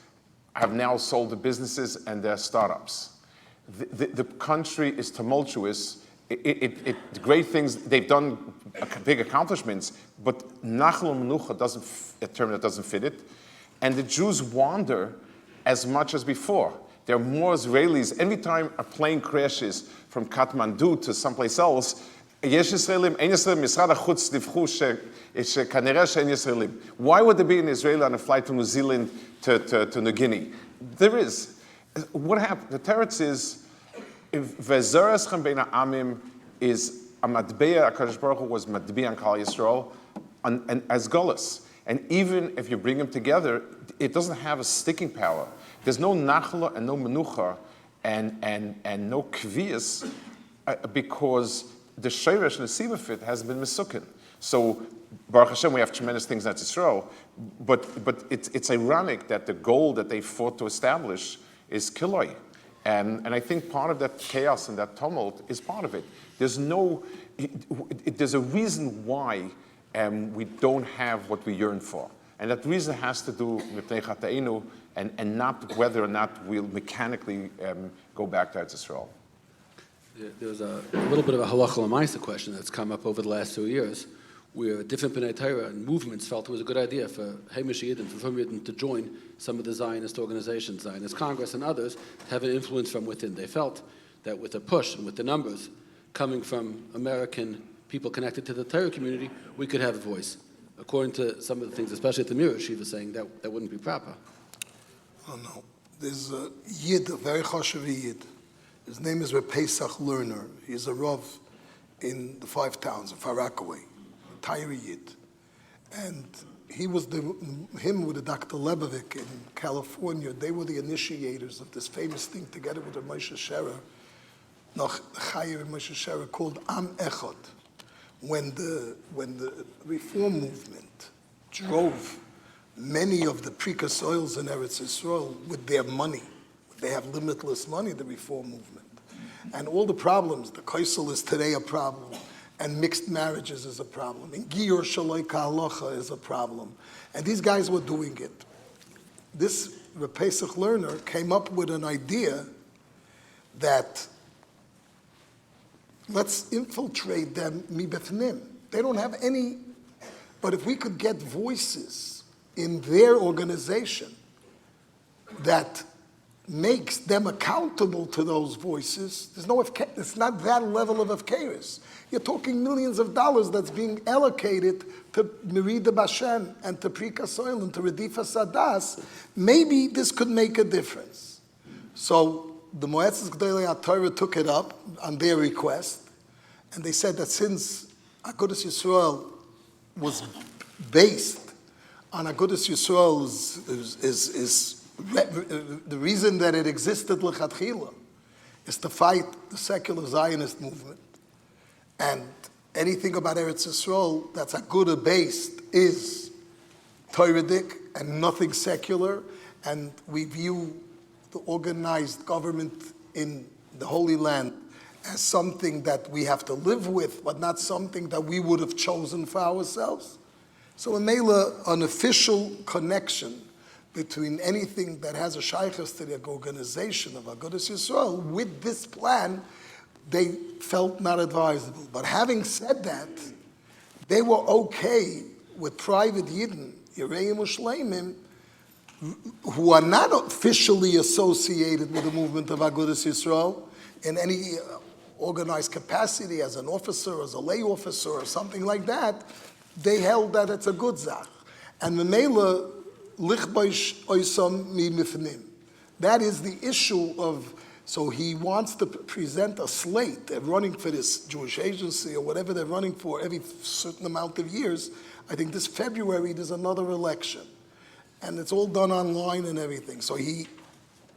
Speaker 3: have now sold the businesses and their startups. The country is tumultuous. The great things, they've done big accomplishments, but nachal menucha a term that doesn't fit it. And the Jews wander as much as before. There are more Israelis. Every time a plane crashes from Kathmandu to someplace else, יש ישראלים, אין ישראלים, משרד החוץ דיווחו שכנראה שאין ישראלים. Why would there be an Israeli on a flight to New Zealand to New Guinea? There is. What happened? The teretz is, V'zereschem bein ha'amim is a matbeya, HaKadosh Baruch Hu was matbeya on Klal Yisrael, and as gullus. And even if you bring them together, it doesn't have a sticking power. There's no nachla and no menucha and no kviyas because the shayresh and the sibafit has been misukin. So Baruch Hashem, we have tremendous things in Israel, but it's ironic that the goal that they fought to establish is kiloi. And I think part of that chaos and that tumult is part of it. There's a reason why we don't have what we yearn for. And that reason has to do with Nechateinu and not whether or not we'll mechanically go back to Eretz Yisrael.
Speaker 1: There's a little bit of a halacha l'maisa question that's come up over the last 2 years, where different bnei toyrah and movements felt it was a good idea for Hamish Yidden, for Frum Yidden to join some of the Zionist organizations, Zionist Congress and others, to have an influence from within. They felt that with a push and with the numbers coming from American people connected to the Torah community, we could have a voice. According to some of the things, especially at the Mirror, she was saying that wouldn't be proper.
Speaker 2: Oh no, there's a Yid, a very chashuv Yid. His name is Pesach Lerner. He's a Rav in the 5 towns of Far Rockaway, a toyrah Yid. And he was him with Dr. Lebovich in California, they were the initiators of this famous thing together with the Moshe Sherer, Noch Chayer Moshe Sherer, called Am Echad. When the reform movement drove many of the precursors in Eretz Yisrael with their money. They have limitless money, the reform movement. And all the problems, the kaisel is today a problem, and mixed marriages is a problem, and giyur shaloi ka'halacha is a problem. And these guys were doing it. This Pesach learner came up with an idea that let's infiltrate them mibefnim. They don't have any, but if we could get voices in their organization that makes them accountable to those voices, it's not that level of afkeris. You're talking millions of dollars that's being allocated to Merida Bashem and to Prika Soil and to Redifa Sadas. Maybe this could make a difference. So the Moetzes Gdolei HaTorah took it up on their request, and they said that since Agudah Yisrael was based on Agudah Yisrael is the reason that it existed lechatchila is to fight the secular Zionist movement. And anything about Eretz Yisrael that's Agudah based is toyrah and nothing secular. And we view the organized government in the Holy Land as something that we have to live with, but not something that we would have chosen for ourselves. So in Mela, an official connection between anything that has a shaykhus to the organization of Agudah Yisrael with this plan, they felt not advisable. But having said that, they were okay with private yidden, Yereim Ushleimim, who are not officially associated with the movement of Agudah Yisrael in any organized capacity as an officer, as a lay officer, or something like that. They held that it's a good zach. And Memela, lichbaish oisam mi mifnim. That is the issue of, so he wants to present a slate. They're running for this Jewish agency or whatever they're running for every certain amount of years. I think this February there's another election. And it's all done online and everything. So he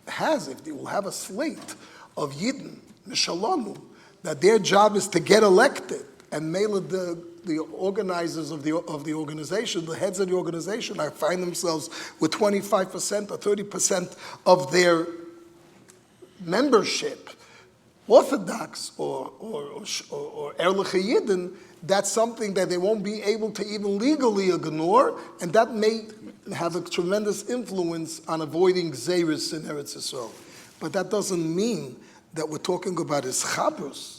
Speaker 2: will have a slate of yidden, mishalonu, that their job is to get elected. And Mela, the organizers of the organization, the heads of the organization, find themselves with 25% or 30% of their membership, Orthodox or Erlich Yidden. That's something that they won't be able to even legally ignore, and that may have a tremendous influence on avoiding Zerus in Eretz Yisrael. But that doesn't mean that we're talking about Ischabros.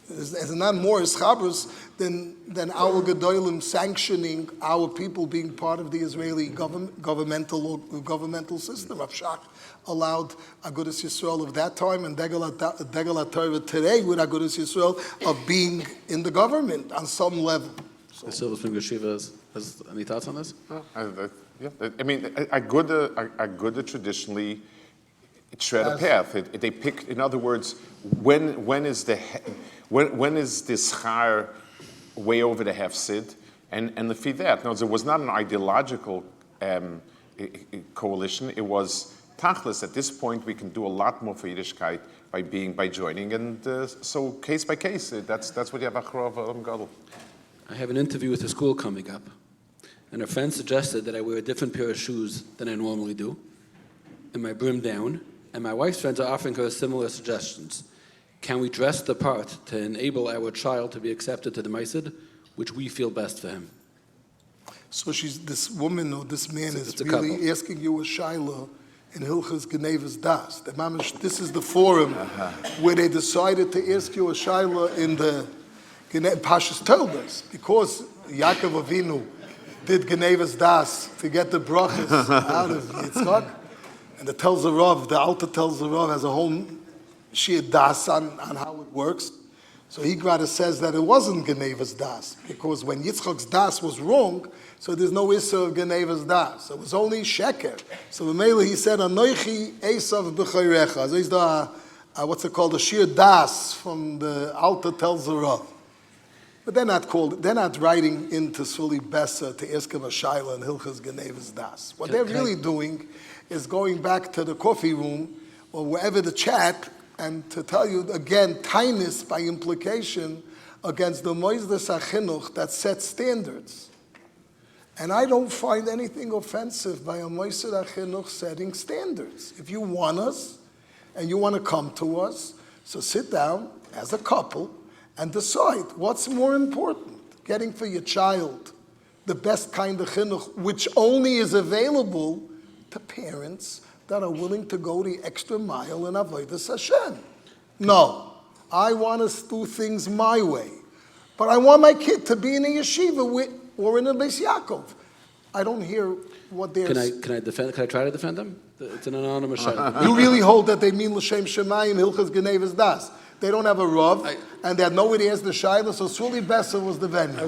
Speaker 2: There's not more Ischabros than our Gedolim sanctioning our people being part of the Israeli governmental system. Rav Shach allowed Agudah Yisrael of that time and Degel HaTorah today with Agudah Yisrael of being in the government on some level.
Speaker 1: The Silver Spring Yeshiva has any thoughts on this?
Speaker 3: Yeah, I mean, Agudah traditionally tread a path. They pick, in other words, when is the schar way over the hefsid, and the fee that. No, it was not an ideological coalition. It was tachlis. At this point, we can do a lot more for Yiddishkeit by joining, and so case by case. That's what you have achrov gadol.
Speaker 1: I have an interview with a school coming up, and a friend suggested that I wear a different pair of shoes than I normally do, and my brim down, and my wife's friends are offering her similar suggestions. Can we dress the part to enable our child to be accepted to the Maisid, which we feel best for him?
Speaker 2: So this woman or this man is
Speaker 1: really
Speaker 2: couple. Asking you a shaila in Hilchas Genevas Das. This is the forum where they decided to ask you a shaila in the Pashas told us, because Yaakov Avinu did Genevas Das to get the brachas out of Yitzchak, and the tells the Rav, the Alta tells the Rav has a whole Shir Das on how it works. So he rather says that it wasn't Genevas Das, because when Yitzchak's Das was wrong, so there's no issue of Genevas Das. So it was only Sheker. So Mamela he said, Anoichi Esav b'chayrecha. So he's the, what's it called, the Shir Das from the Alta tells the Rav. But they're not writing into Sruly Besser to ask him a shaila and Hilchas Genevas Das. What they're really doing is going back to the coffee room or wherever the chat and to tell you again, tinus by implication against the Moizdes HaChinuch that sets standards. And I don't find anything offensive by a Moizdes HaChinuch setting standards. If you want us and you want to come to us, so sit down as a couple and decide what's more important, getting for your child the best kind of chinuch, which only is available to parents that are willing to go the extra mile in Avodas Hashem. No, I want to do things my way, but I want my kid to be in a yeshiva or in a Beis Yaakov. I don't hear what they're.
Speaker 1: Can I try to defend them? It's an anonymous shayla.
Speaker 2: You really hold that they mean l'shem shemayim Hilchas Genevas Das? They don't have a rav, and they had nobody as the shayla, so Sruly Besser was the venue.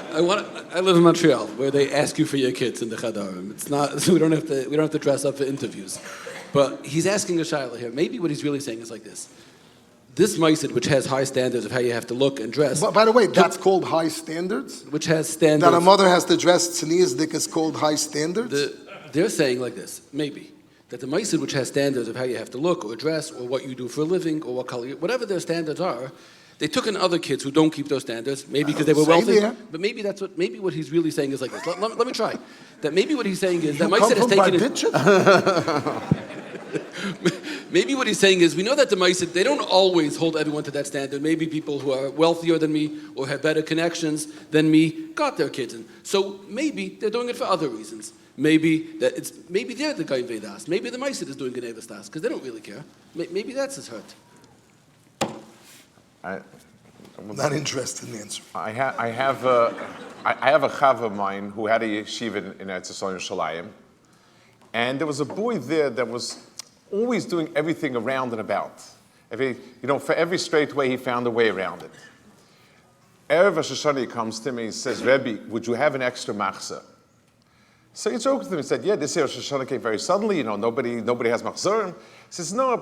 Speaker 1: I live in Montreal, where they ask you for your kids in the chadarim. It's not. So we don't have to dress up for interviews. But he's asking a shayla here. Maybe what he's really saying is like this: this maisid, which has high standards of how you have to look and dress.
Speaker 2: By the way, that's called high standards.
Speaker 1: Which has standards.
Speaker 2: That a mother has to dress tznius is called high standards.
Speaker 1: They're saying like this. Maybe that the Maisid, which has standards of how you have to look or dress or what you do for a living or what color, whatever their standards are, they took in other kids who don't keep those standards, maybe because they were wealthy. But maybe maybe what he's really saying is like this. Let me try. That maybe what he's saying is that Maisid has taken Maybe what he's saying is, we know that the Maisid, they don't always hold everyone to that standard. Maybe people who are wealthier than me or have better connections than me got their kids in. So maybe they're doing it for other reasons. Maybe they're the guy in Vedas. Maybe the Maisid is doing Gnei Vestas because they don't really care. Maybe that's his hurt.
Speaker 2: I'm not interested in the answer.
Speaker 3: I have a chav of mine who had a yeshiva in Eretz Yisrael in Shalayim, and there was a boy there that was always doing everything around and about. For every straight way, he found a way around it. Erev Rosh Hashanah, he comes to me and he says, Rebbe, would you have an extra machzor? So he joked with him and said, yeah, this year Rosh Hashanah came very suddenly, nobody has machzorim. He says, no,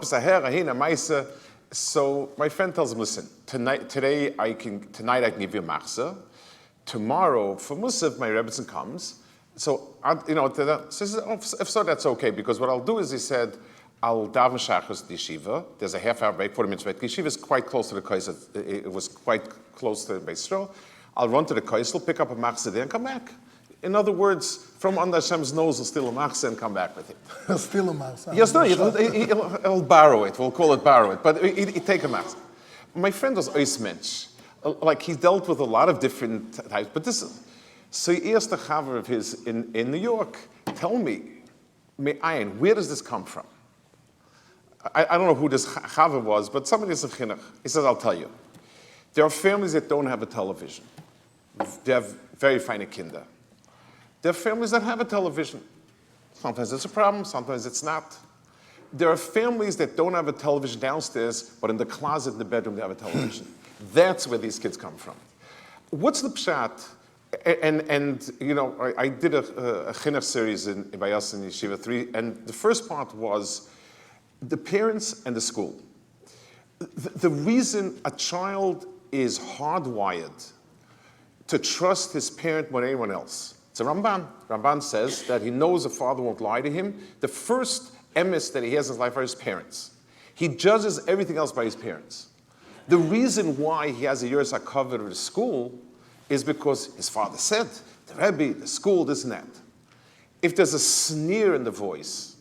Speaker 3: so my friend tells him, listen, tonight I can give you a machzor. Tomorrow, for Musaf, my Rebbetzin comes. So, says, if so, that's okay, because what I'll do is, he said, I'll daven shachos at the yeshiva. There's a half-hour break, 40 minutes break. The yeshiva is quite close to the Kaisel. It was quite close to Beis Yisrael. I'll run to the Kaisel, pick up a machzor there, and come back. In other words, from under Hashem's nose, he'll steal a machzor and come back with it.
Speaker 2: He'll steal a machzor.
Speaker 3: Yes, no, he'll borrow it. We'll call it borrow it. But he'd take a machzor. My friend was ois mensch. Like, he dealt with a lot of different types. But so he asked a chaver of his in New York, tell me, where does this come from? I don't know who this chaver was, but somebody is a chinuch. He says, I'll tell you. There are families that don't have a television. They have very fine kinder. There are families that have a television. Sometimes it's a problem, sometimes it's not. There are families that don't have a television downstairs, but in the closet in the bedroom they have a television. That's where these kids come from. What's the pshat? I did a chinuch series in Bayas in Yeshiva 3, and the first part was the parents and the school. The reason a child is hardwired to trust his parent more than anyone else. It's a Ramban. Ramban says that he knows a father won't lie to him. The first emes that he has in his life are his parents. He judges everything else by his parents. The reason why he has a year's HaKavod of the school is because his father said, the Rebbe, the school, this and that. If there's a sneer in the voice,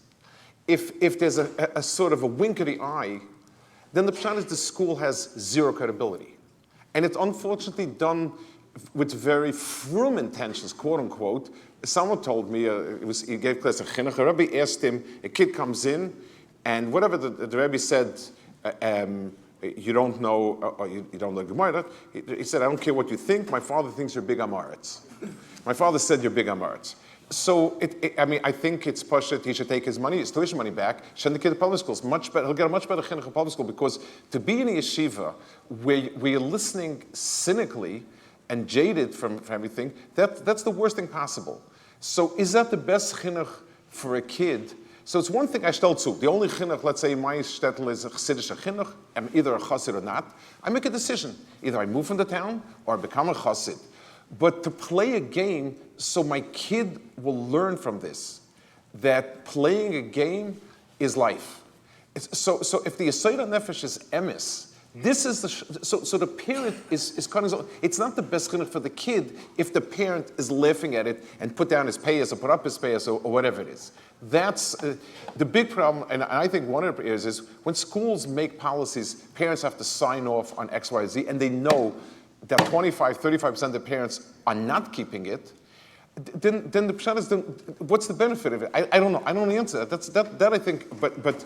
Speaker 3: if there's a sort of a wink of the eye, then the pshat is the school has zero credibility. And it's unfortunately done with very frum intentions, quote unquote. Someone told me, he gave class in chinuch, the Rebbe asked him, a kid comes in, and whatever the Rebbe said, you don't know, or you don't know Gemara, he said, I don't care what you think, my father thinks you're big Amaretz. My father said you're big Amaretz. So, I think it's pashut, he should take his money, his tuition money back, send the kid to public schools. Much better, he'll get a much better chinuch in public school, because to be in a yeshiva where you're listening cynically and jaded from everything, that's the worst thing possible. So is that the best chinuch for a kid? So it's one thing I stell zu. The only chinuch, let's say in my shtetl is a chassidish chinuch, I'm either a chassid or not. I make a decision. Either I move from the town or I become a chassid. But to play a game so my kid will learn from this, that playing a game is life. So if the Yesod HaNefesh is emes, this is so the parent is cutting his own. It's not the best chinuch for the kid if the parent is laughing at it and put down his payas or put up his payas or whatever it is. That's the big problem, and I think one of the areas is when schools make policies, parents have to sign off on X, Y, Z, and they know that 35% of the parents are not keeping it. Then the pshat is, what's the benefit of it? I don't know. I don't answer that. That I think. But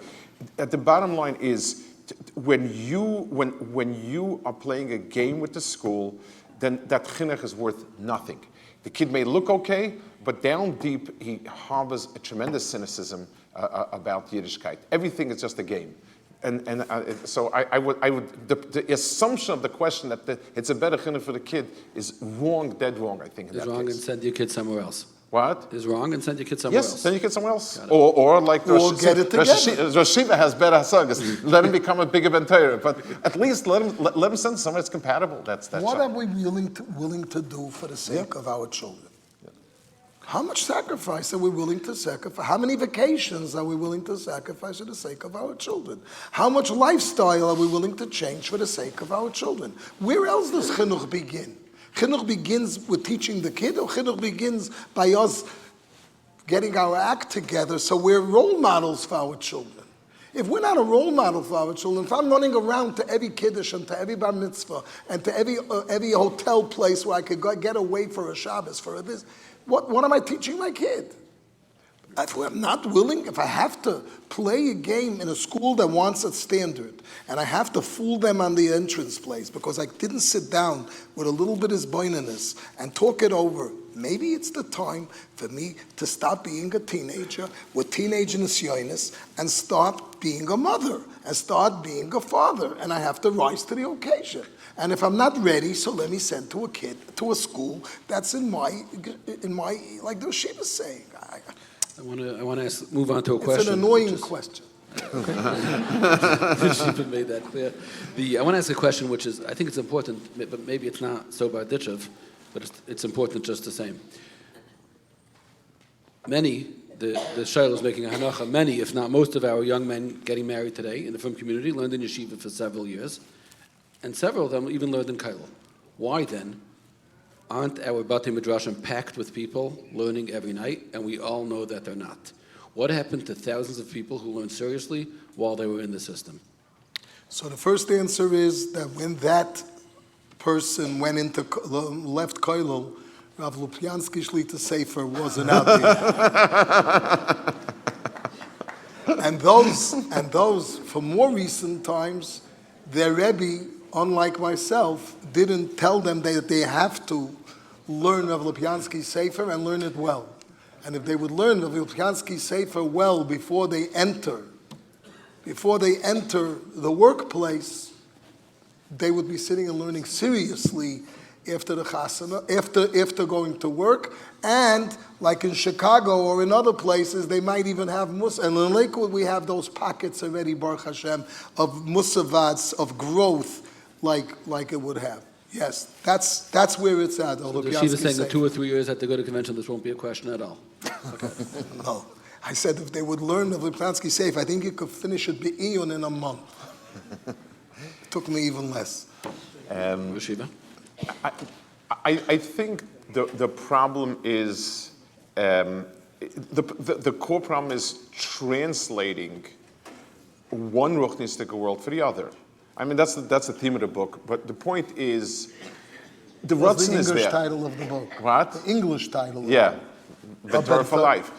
Speaker 3: at the bottom line is, when you are playing a game with the school, then that chinuch is worth nothing. The kid may look okay, but down deep he harbors a tremendous cynicism about Yiddishkeit. Everything is just a game, so I would the assumption of the question that it's a better chinuch for the kid is wrong, dead wrong. I think.
Speaker 1: Is wrong, and send your kid somewhere else.
Speaker 3: What?
Speaker 1: Is wrong, and send your kid somewhere else.
Speaker 3: Yes, send your kid somewhere else. Or like Rosh Hashiva has better hasagas. Let him become a bigger ben toyrah, but at least let him send somewhere that's compatible. That's
Speaker 2: what are we willing to do for the sake of our children? How much sacrifice are we willing to sacrifice? How many vacations are we willing to sacrifice for the sake of our children? How much lifestyle are we willing to change for the sake of our children? Where else does chinuch begin? Chinuch begins with teaching the kid, or chinuch begins by us getting our act together so we're role models for our children? If we're not a role model for our children, if I'm running around to every kiddush and to every bar mitzvah and to every hotel place where I could get away for a Shabbos, for a this, what am I teaching my kid? If I'm not willing, if I have to play a game in a school that wants a standard, and I have to fool them on the entrance place because I didn't sit down with a little bit of zboinanus and talk it over, maybe it's the time for me to stop being a teenager with teenage nisyonis and start being a mother and start being a father, and I have to rise to the occasion. And if I'm not ready, so let me send to a kid, to a school that's in my like the Yeshiva is saying.
Speaker 1: I want to move on to a question.
Speaker 2: It's an annoying question.
Speaker 1: Yeshiva made that clear. I want to ask a question, which is, I think it's important, but maybe it's not so barditchev, but it's important just the same. Many, the Shiloh is making a hanacha, many, if not most of our young men getting married today in the Frum community learned in yeshiva for several years, and several of them even learned in Kailo. Why then aren't our Batei Midrashim packed with people learning every night, and we all know that they're not? What happened to thousands of people who learned seriously while they were in the system?
Speaker 2: So the first answer is that when that person went into left Koilel, Rav Lopiansky Shlita Sefer wasn't out there. and those from more recent times, their Rebbe, unlike myself, didn't tell them that they have to learn Rav Lopiansky's Sefer and learn it well. And if they would learn Rav Lopiansky's Sefer well before they enter the workplace, they would be sitting and learning seriously after the chasana, after going to work, and like in Chicago or in other places, they might even have and in Lakewood we have those pockets already, Baruch Hashem, of musavats, of growth, like it would have. Yes, that's where it's at.
Speaker 1: So the Yeshiva saying that 2 or 3 years at the Agudah convention, this won't be a question at all. Okay.
Speaker 2: No, I said if they would learn the Lopiansky Seif, I think you could finish it be'iyun in a month. It took me even less.
Speaker 1: Yeshiva?
Speaker 3: I think the problem is, the core problem is translating one ruchnistic world for the other. I mean, that's the theme of the book, but the point is, the Rutzen is there.
Speaker 2: The English title of the book.
Speaker 3: What?
Speaker 2: The English title.
Speaker 3: Yeah, the Torah for life.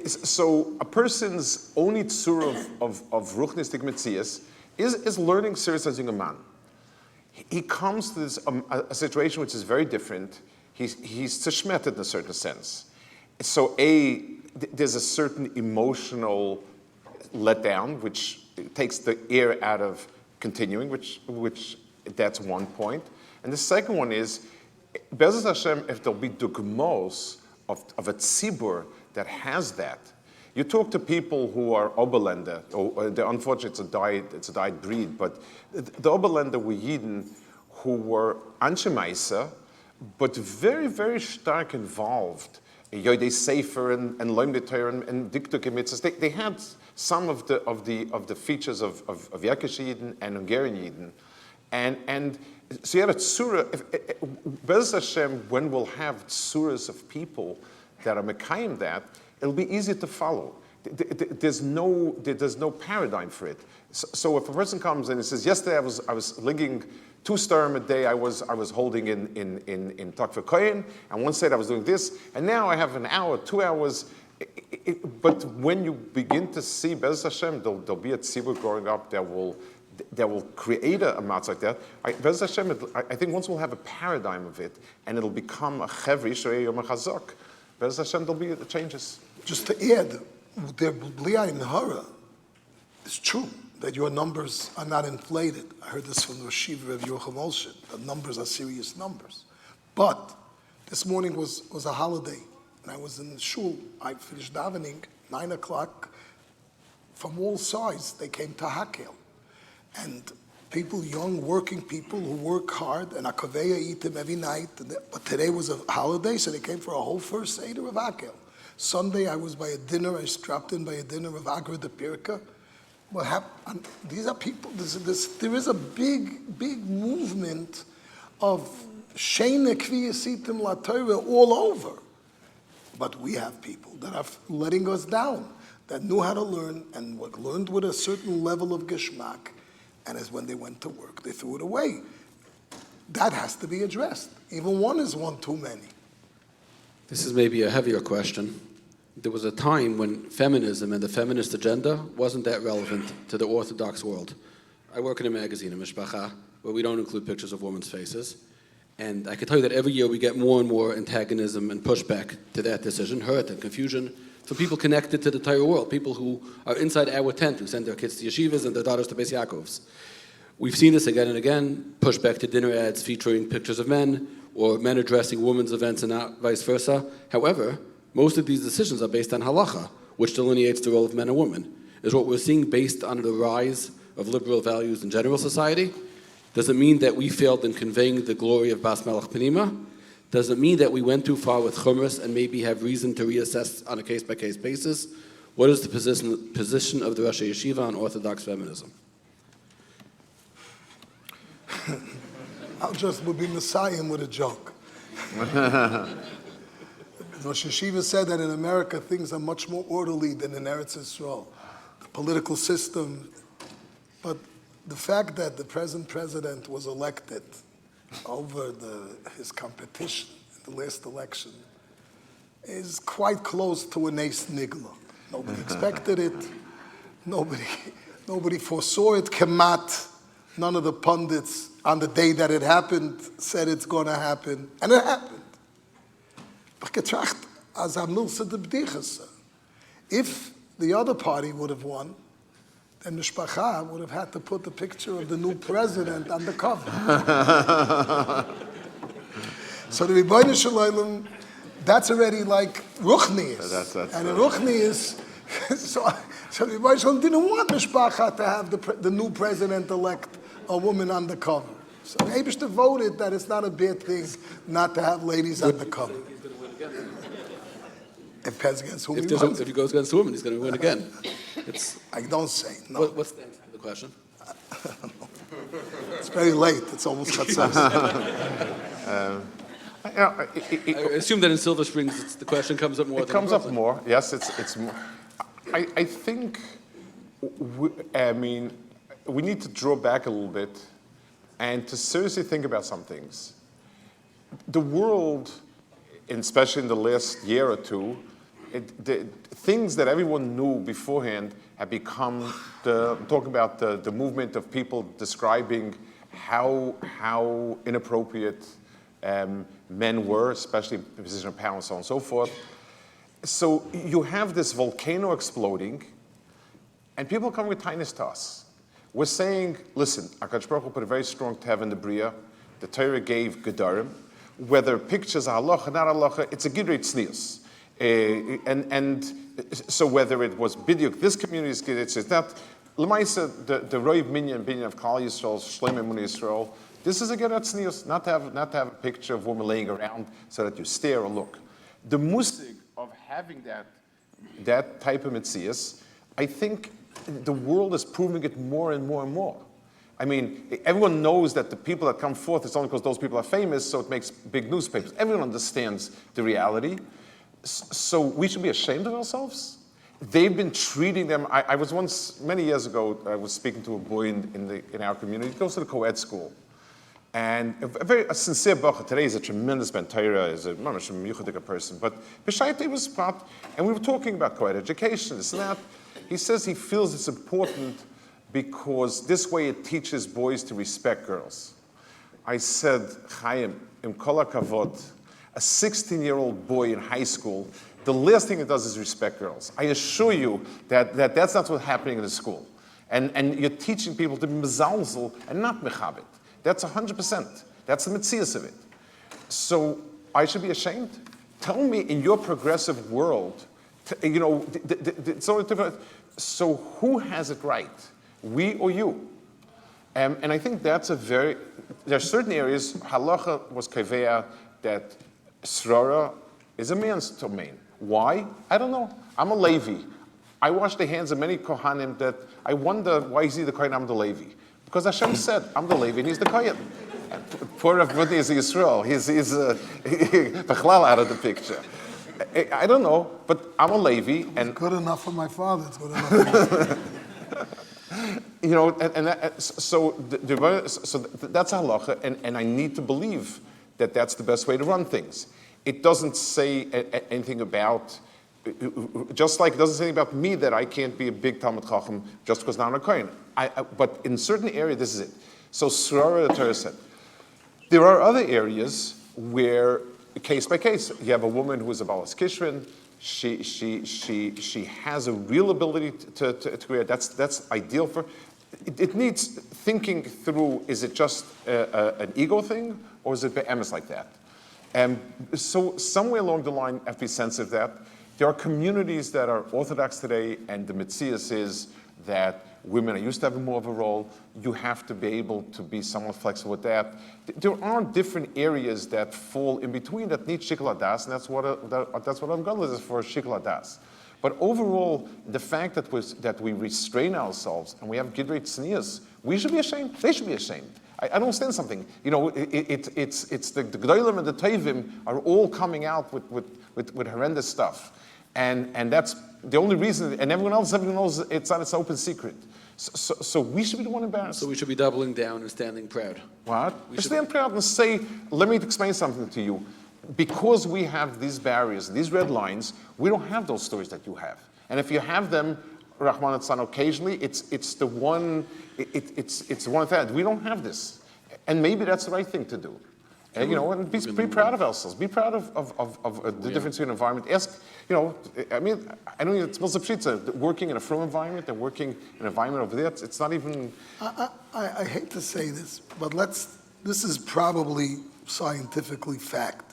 Speaker 3: So a person's only tzura of ruchnistic metzias is learning serious as a young man. He comes to this a situation which is very different. He's tzishmeted in a certain sense. So there's a certain emotional letdown, which takes the air out of continuing, which that's one point. And the second one is, Be'ezus Hashem, if there'll be dugmos of a tzibur that has that. You talk to people who are Oberländer, or unfortunately it's a died breed, but the Oberländer were yidden who were Anshemaisa, but very, very stark involved. Yodei Sefer and Loim Toyrah and Diktuk mitzvahs. They had some of the features of Yakish Yidden and Hungarian Yidden, and so you had a tzura. Be'ezus Hashem, when we'll have tzuras of people that are mekayim that, it'll be easy to follow. There's no paradigm for it. So if a person comes and he says, yesterday I was linking 2 starim a day I was holding in Takva Kohen, and one said I was doing this, and now I have an hour, 2 hours. But when you begin to see Be'ezus Hashem, there'll be a tzibur growing up that will create a matz like that. Be'ezus Hashem, I think once we'll have a paradigm of it, and it'll become a chevri shoyeh yom chazak. Be'ezus Hashem, there'll be the changes.
Speaker 2: Just to add, the bnie in hara, it's true that your numbers are not inflated. I heard this from the Shiva of Yocham Olshin. The numbers are serious numbers. But this morning was a holiday, and I was in the shul. I finished davening, 9 o'clock. From all sides, they came to Hakel. And people, young working people who work hard, and akaveya eat them every night. But today was a holiday, so they came for a whole first Seder of Akel. Sunday, I was by a dinner. I dropped in by a dinner of Agudah the Pirka. These are people. There is a big movement of sheine kviyasitim la toyrah all over. But we have people that are letting us down, that knew how to learn and learned with a certain level of geschmack, and as when they went to work, they threw it away. That has to be addressed. Even one is one too many.
Speaker 1: This is maybe a heavier question. There was a time when feminism and the feminist agenda wasn't that relevant to the Orthodox world. I work in a magazine, a Mishpacha, where we don't include pictures of women's faces. And I can tell you that every year we get more and more antagonism and pushback to that decision, hurt and confusion, from people connected to the toyrah world, people who are inside our tent, who send their kids to yeshivas and their daughters to Beis Yaakovs. We've seen this again and again, pushback to dinner ads featuring pictures of men, or men addressing women's events and not vice versa. However, most of these decisions are based on halacha, which delineates the role of men and women. Is what we're seeing based on the rise of liberal values in general society? Does it mean that we failed in conveying the glory of Bas Melech Pnima? Does it mean that we went too far with chumras and maybe have reason to reassess on a case-by-case basis? What is the position of the Rosh Yeshiva on Orthodox feminism?
Speaker 2: I'll just would be messiahing with a joke. Rosh Yeshiva said that in America things are much more orderly than in Eretz Yisrael. The political system, but the fact that the present president was elected over his competition in the last election is quite close to a nes nigla. Nobody expected it. Nobody foresaw it. Kemat. None of the pundits on the day that it happened said it's going to happen, and it happened. If the other party would have won, then Mishpacha would have had to put the picture of the new president on the cover. So the Rebbeinu Shalom, that's already like Ruchnius. And in Ruchnius, so the Rebbeinu Shalom didn't want Mishpacha to have the new president-elect a woman on the cover. So Eibishter voted that it's not a bad thing not to have ladies on the cover. It depends against whom he runs.
Speaker 1: If he goes against a woman, he's going to win again.
Speaker 2: I don't say, no.
Speaker 1: What's the answer to the question?
Speaker 2: It's very late. It's almost chatzos.
Speaker 1: I assume that in Silver Springs, the question comes up more.
Speaker 3: It comes up more. Yes, it's more. I think, we need to draw back a little bit and to seriously think about some things. The world, especially in the last year or two, the things that everyone knew beforehand have become talking about the movement of people describing how inappropriate men were, especially in position of power and so on and so forth. So you have this volcano exploding, and people come with tiniest to us. We're saying, listen, Akadosh Baruch Hu put a very strong tev in the Bria. The Torah gave gedarim. Whether pictures are halacha, not halacha, it's a gidrei tznius. And so whether it was bidyuk, this community is gidrei, it's not. L'maisa, the roiv binyan of Klal Yisrael, Shleim Emunah Yisrael. This is a gidrei tznius, not to have a picture of a woman laying around so that you stare or look. The musig of having that type of mitzias, I think the world is proving it more and more and more. I mean, everyone knows that the people that come forth, it's only because those people are famous, so it makes big newspapers. Everyone understands the reality. So we should be ashamed of ourselves. They've been treating them. I was once, many years ago, I was speaking to a boy in our community. He goes to the co-ed school. And a sincere bacher. Today he's a tremendous ben toyrah, is a mamish person. But B'shaita was part, and we were talking about co-ed education, this and that. He says he feels it's important because this way it teaches boys to respect girls. I said, Chaim, im kol hakavod, a 16-year-old boy in high school, the last thing it does is respect girls. I assure you that that's not what's happening in the school. And you're teaching people to be mezalzel and not mechabit. That's 100%. That's the mitzias of it. So I should be ashamed? Tell me in your progressive world, it's so different. So who has it right? We or you? And I think that's there are certain areas, halacha was kaveh that srara is a man's domain. Why? I don't know. I'm a Levi. I wash the hands of many Kohanim that I wonder why is he the Kohen, I'm the Levi. Because Hashem said, I'm the Levi and he's the Kohen. Poor R Brudny is Yisrael. He's Bechlal out of the picture. I don't know, but I'm a Levi. And
Speaker 2: It's good enough for my father. It's good enough for me.
Speaker 3: you know, so that's halacha, and I need to believe that that's the best way to run things. It doesn't say anything about, just like it doesn't say anything about me that I can't be a big Talmud Chacham just because now I'm a Kohen. But in certain areas, this is it. So Srara, the Torah said. There are other areas where, case by case, you have a woman who is a Balas Kishrin. She has a real ability to create. That's ideal for. It needs thinking through. Is it just an ego thing, or is it be'emes like that? And so somewhere along the line, I have to be sensitive to that. There are communities that are Orthodox today, and the mitzias is that women are used to having more of a role. You have to be able to be somewhat flexible with that. There are different areas that fall in between that need shikul hadas, and that's what Untitled is for, shikul hadas. But overall, the fact that we restrain ourselves and we have gidrei tznius, we should be ashamed. They should be ashamed. I don't understand something. You know, it's the Gdolim and the Tovim are all coming out with horrendous stuff. And that's the only reason, and everyone else knows it's not, it's an open secret. So we should be the one embarrassed.
Speaker 1: So we should be doubling down and standing proud.
Speaker 3: What? We should stand proud and say, let me explain something to you. Because we have these barriers, these red lines, we don't have those stories that you have. And if you have them, Rahman Atzan, occasionally, it's the one that we don't have this. And maybe that's the right thing to do. And, you know, and be proud of ourselves. Be proud of the difference in environment. Ask, you know, I mean, I know it's Pshitza, working in a frum environment and working in an environment over there, it's not even...
Speaker 2: I hate to say this, but this is probably scientifically fact.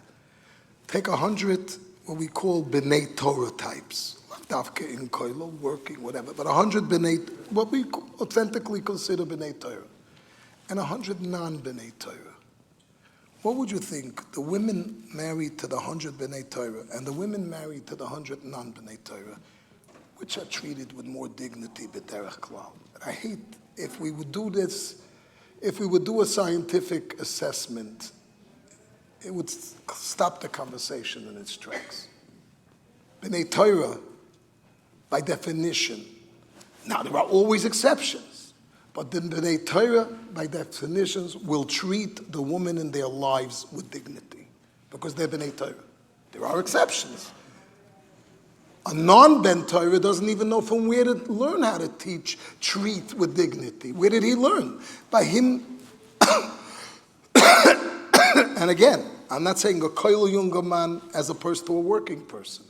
Speaker 2: Take 100, what we call b'nei Torah types. Dafka in Koilo, working, whatever. But 100 b'nei, what we authentically consider b'nei Torah. And 100 non-b'nei Torah. What would you think? The women married to the 100 b'nei Torah and the women married to the 100 non-b'nei Torah, which are treated with more dignity, b'derech klal. I hate, if we would do this, if we would do a scientific assessment, it would stop the conversation in its tracks. B'nei Torah, by definition, now there are always exceptions, but then B'nei Torah, by definitions, will treat the woman in their lives with dignity, because they're B'nei Torah. There are exceptions. A non-Ben Torah doesn't even know from where to learn how to treat with dignity. Where did he learn? By him. And again, I'm not saying a koil younger man as opposed to a working person.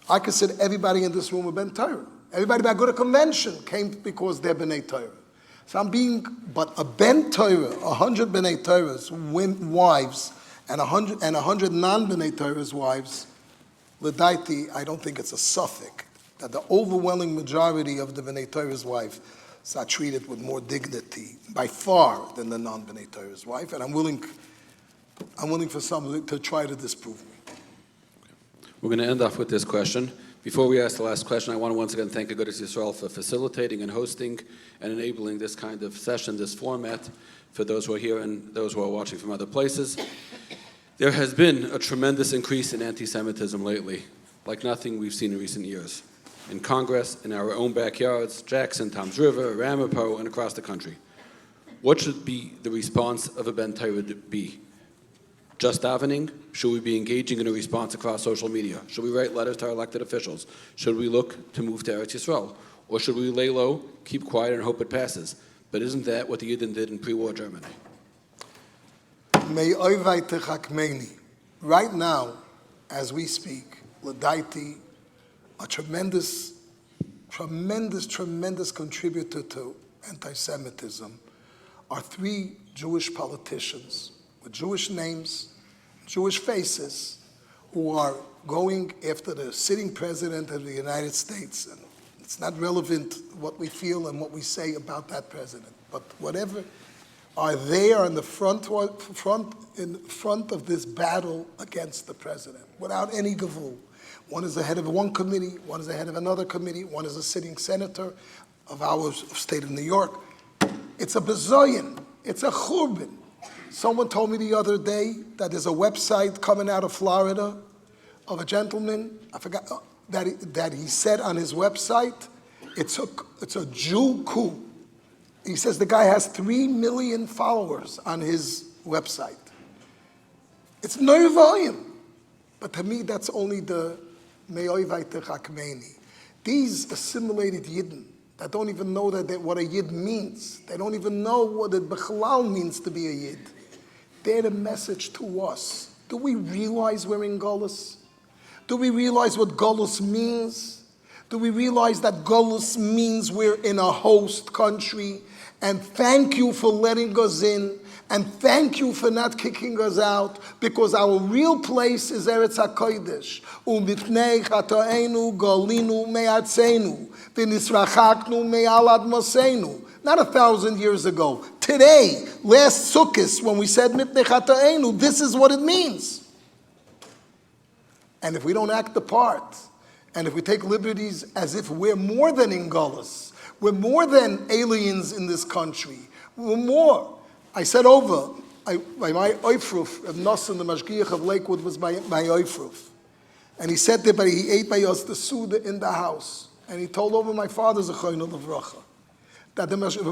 Speaker 2: I consider everybody in this room a Ben Torah. Everybody by Agudah convention came because they're B'nei Torah. So but a Ben Torah, 100 B'nei Torah's wives, and 100 non-B'nei Torah's wives, l'daiti, I don't think it's a suffix, that the overwhelming majority of the B'nei Torah's wife are treated with more dignity, by far, than the non-B'nei Torah's wife, and I'm willing for someone to try to disprove me.
Speaker 1: We're going to end off with this question. Before we ask the last question, I want to once again thank Agudah Yisrael for facilitating and hosting and enabling this kind of session, this format, for those who are here and those who are watching from other places. There has been a tremendous increase in anti-Semitism lately, like nothing we've seen in recent years. In Congress, in our own backyards, Jackson, Toms River, Ramapo, and across the country. What should be the response of a Ben Torah be? Just davening? Should we be engaging in a response across social media? Should we write letters to our elected officials? Should we look to move to Eretz Yisrael? Or should we lay low, keep quiet, and hope it passes? But isn't that what the yidden did in pre-war Germany?
Speaker 2: Right now, as we speak, l'daiti, a tremendous contributor to anti-Semitism are 3 Jewish politicians with Jewish names, Jewish faces, who are going after the sitting president of the United States. And it's not relevant what we feel and what we say about that president. but whatever, are there in the front of this battle against the president, without any gavul. One is the head of one committee, one is the head of another committee, one is a sitting senator of our state of New York. It's a bazoyan, it's a churban. Someone told me the other day that there's a website coming out of Florida of a gentleman, I forgot, that he said on his website, it's a Jew coup. He says the guy has 3 million followers on his website. It's no volume. But to me, that's only the me'oivayte chakmeini. These assimilated yidden that don't even know what a yid means. They don't even know what it bechalal means to be a yid. They're the message to us. Do we realize we're in Golus? Do we realize what Golus means? Do we realize that Golus means we're in a host country? And thank you for letting us in. And thank you for not kicking us out, because our real place is Eretz HaKodesh. U'mipnei chato'enu golinu me'atzenu, v'nisrachaknu me'al admoseinu. Not 1,000 years ago. Today, last Sukkot, when we said mipnei chato'enu, this is what it means. And if we don't act the part, and if we take liberties as if we're more than in Golus, we're more than aliens in this country, we're more. I said over, my oifruf, Reb Nosson, the Mashgiach of Lakewood, was my oifruf. And he said that, but he ate by us the Suda in the house. And he told over my father's Zechaynu Levracha. That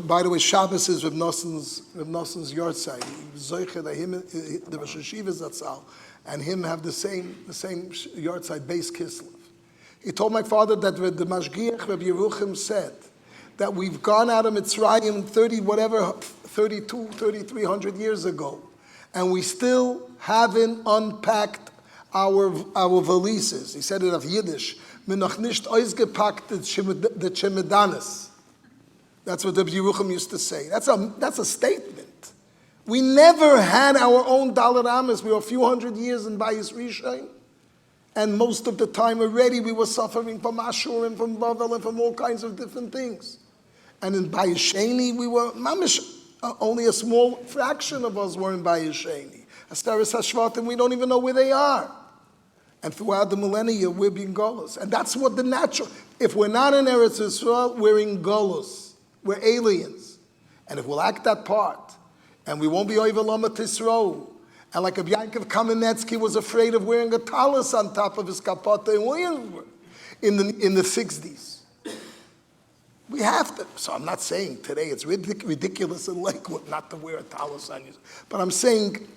Speaker 2: by the way, Shabbos is Reb Nosson's yard side. He was Zoicher that him, the Rosh Hashiva Zatzal, and him have the same yard side, base Kislev. He told my father that the Mashgiach, Reb Yeruchim, said that we've gone out of Mitzrayim 3,300 years ago, and we still haven't unpacked our valises. He said it of Yiddish. "Mir noch nicht ausgepackt the chemedanes." That's what the Yeruchim used to say. That's a statement. We never had our own Dalet Amis. We were a few hundred years in Bayis Rishon, and most of the time already we were suffering from Ashur and from Bavel and from all kinds of different things. And in Bayis Sheni we were mamish. Only a small fraction of us were in Bayis Sheni. Asteris Hashvatim, we don't even know where they are. And throughout the millennia, we're being Golus. And that's what the natural, if we're not in Eretz Yisrael, we're in Golus. We're aliens. And if we'll act that part, and we won't be Oivel Lamat Yisrael, and like Yankov Kamenetsky was afraid of wearing a talus on top of his kapota in Williamsburg in the 60s. We have to. So I'm not saying today it's ridiculous in Lakewood not to wear a talus on you. But I'm saying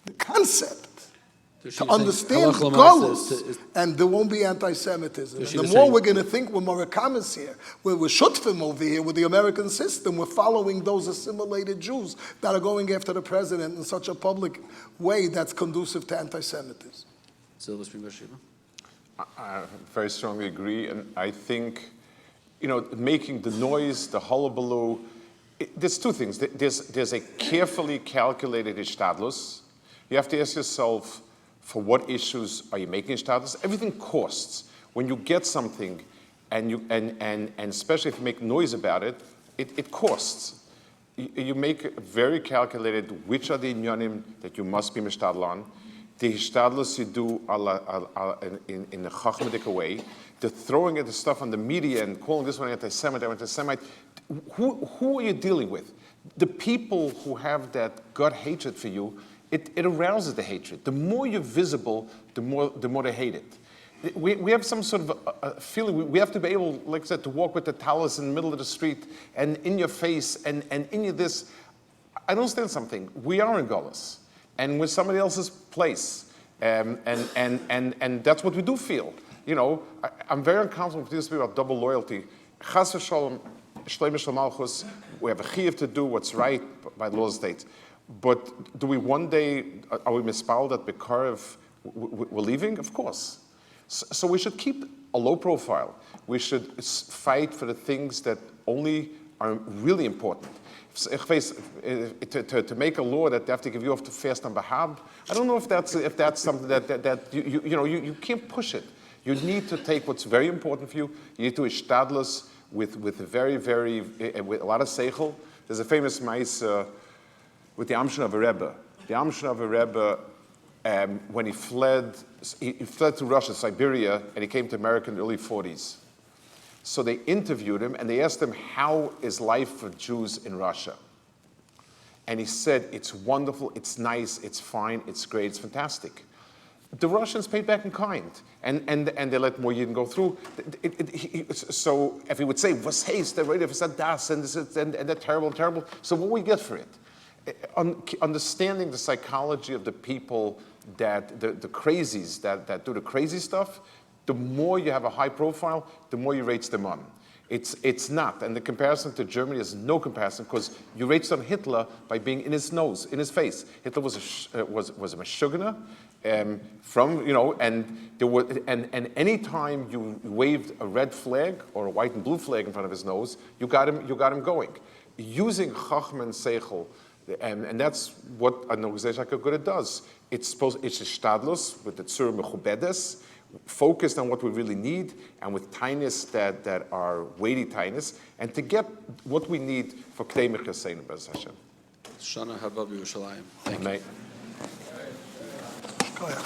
Speaker 2: the concept to understand Golus, and there won't be anti-Semitism. And the more we're going to think we're Morikamis here, we're Shutfim over here with the American system, we're following those assimilated Jews that are going after the president in such a public way that's conducive to anti-Semitism.
Speaker 3: I very strongly agree, and I think, making the noise, the hullabaloo, there's two things. There's a carefully calculated ishtadlus. You have to ask yourself, for what issues are you making ishtadlus? Everything costs. When you get something, and especially if you make noise about it, it costs. You make very calculated which are the inyanim that you must be mishtadl on. The ishtadlus you do in a chachmadik way. The throwing of the stuff on the media and calling this one anti-Semite. Who are you dealing with? The people who have that gut hatred for you, it arouses the hatred. The more you're visible, the more they hate it. We have some sort of a feeling. We have to be able, like I said, to walk with the talus in the middle of the street and in your face and in your this. I don't understand something. We are in Golus, and we're somebody else's place, and that's what we do feel. I'm very uncomfortable with this about double loyalty. Chas v'sholom, shleimish l'malchus. We have a chiyuv to do what's right by the law of the state. But do we one day, are we mispalled that Bekarev we're leaving? Of course. So we should keep a low profile. We should fight for the things that only are really important. To make a law that they have to give you off to fast on Bahab, I don't know if that's something that you can't push it. You need to take what's very important for you. You need to ishtadlus with a very, very, with a lot of seichel, There's a famous Maisa with the Amshon of a Rebbe. The Amshon of a Rebbe, when he fled to Russia, Siberia, and he came to America in the early 40s. So they interviewed him, and they asked him, how is life for Jews in Russia? And he said, it's wonderful, it's nice, it's fine, it's great, it's fantastic. The Russians paid back in kind, and they let more yidden go through. So if he would say, was haste, they're ready for das, and they're terrible, terrible, so what will we get for it? Understanding the psychology of the people, that the crazies that do the crazy stuff, the more you have a high profile, the more you rate them on. It's not, and the comparison to Germany is no comparison, because you rated on Hitler by being in his nose, in his face. Hitler was a meshuggah, and any time you waved a red flag or a white and blue flag in front of his nose, you got him going. Using Chachma and Seichel, and that's what an organization like Agudah does. It's a shtadlus with the tzur mechubedes, focused on what we really need, and with tinius that are weighty tinius, and to get what we need for K'dei Mechaseinu B'ez Hashem.
Speaker 1: Shana Haba B'Yerushalayim. Thank you.
Speaker 2: Go ahead.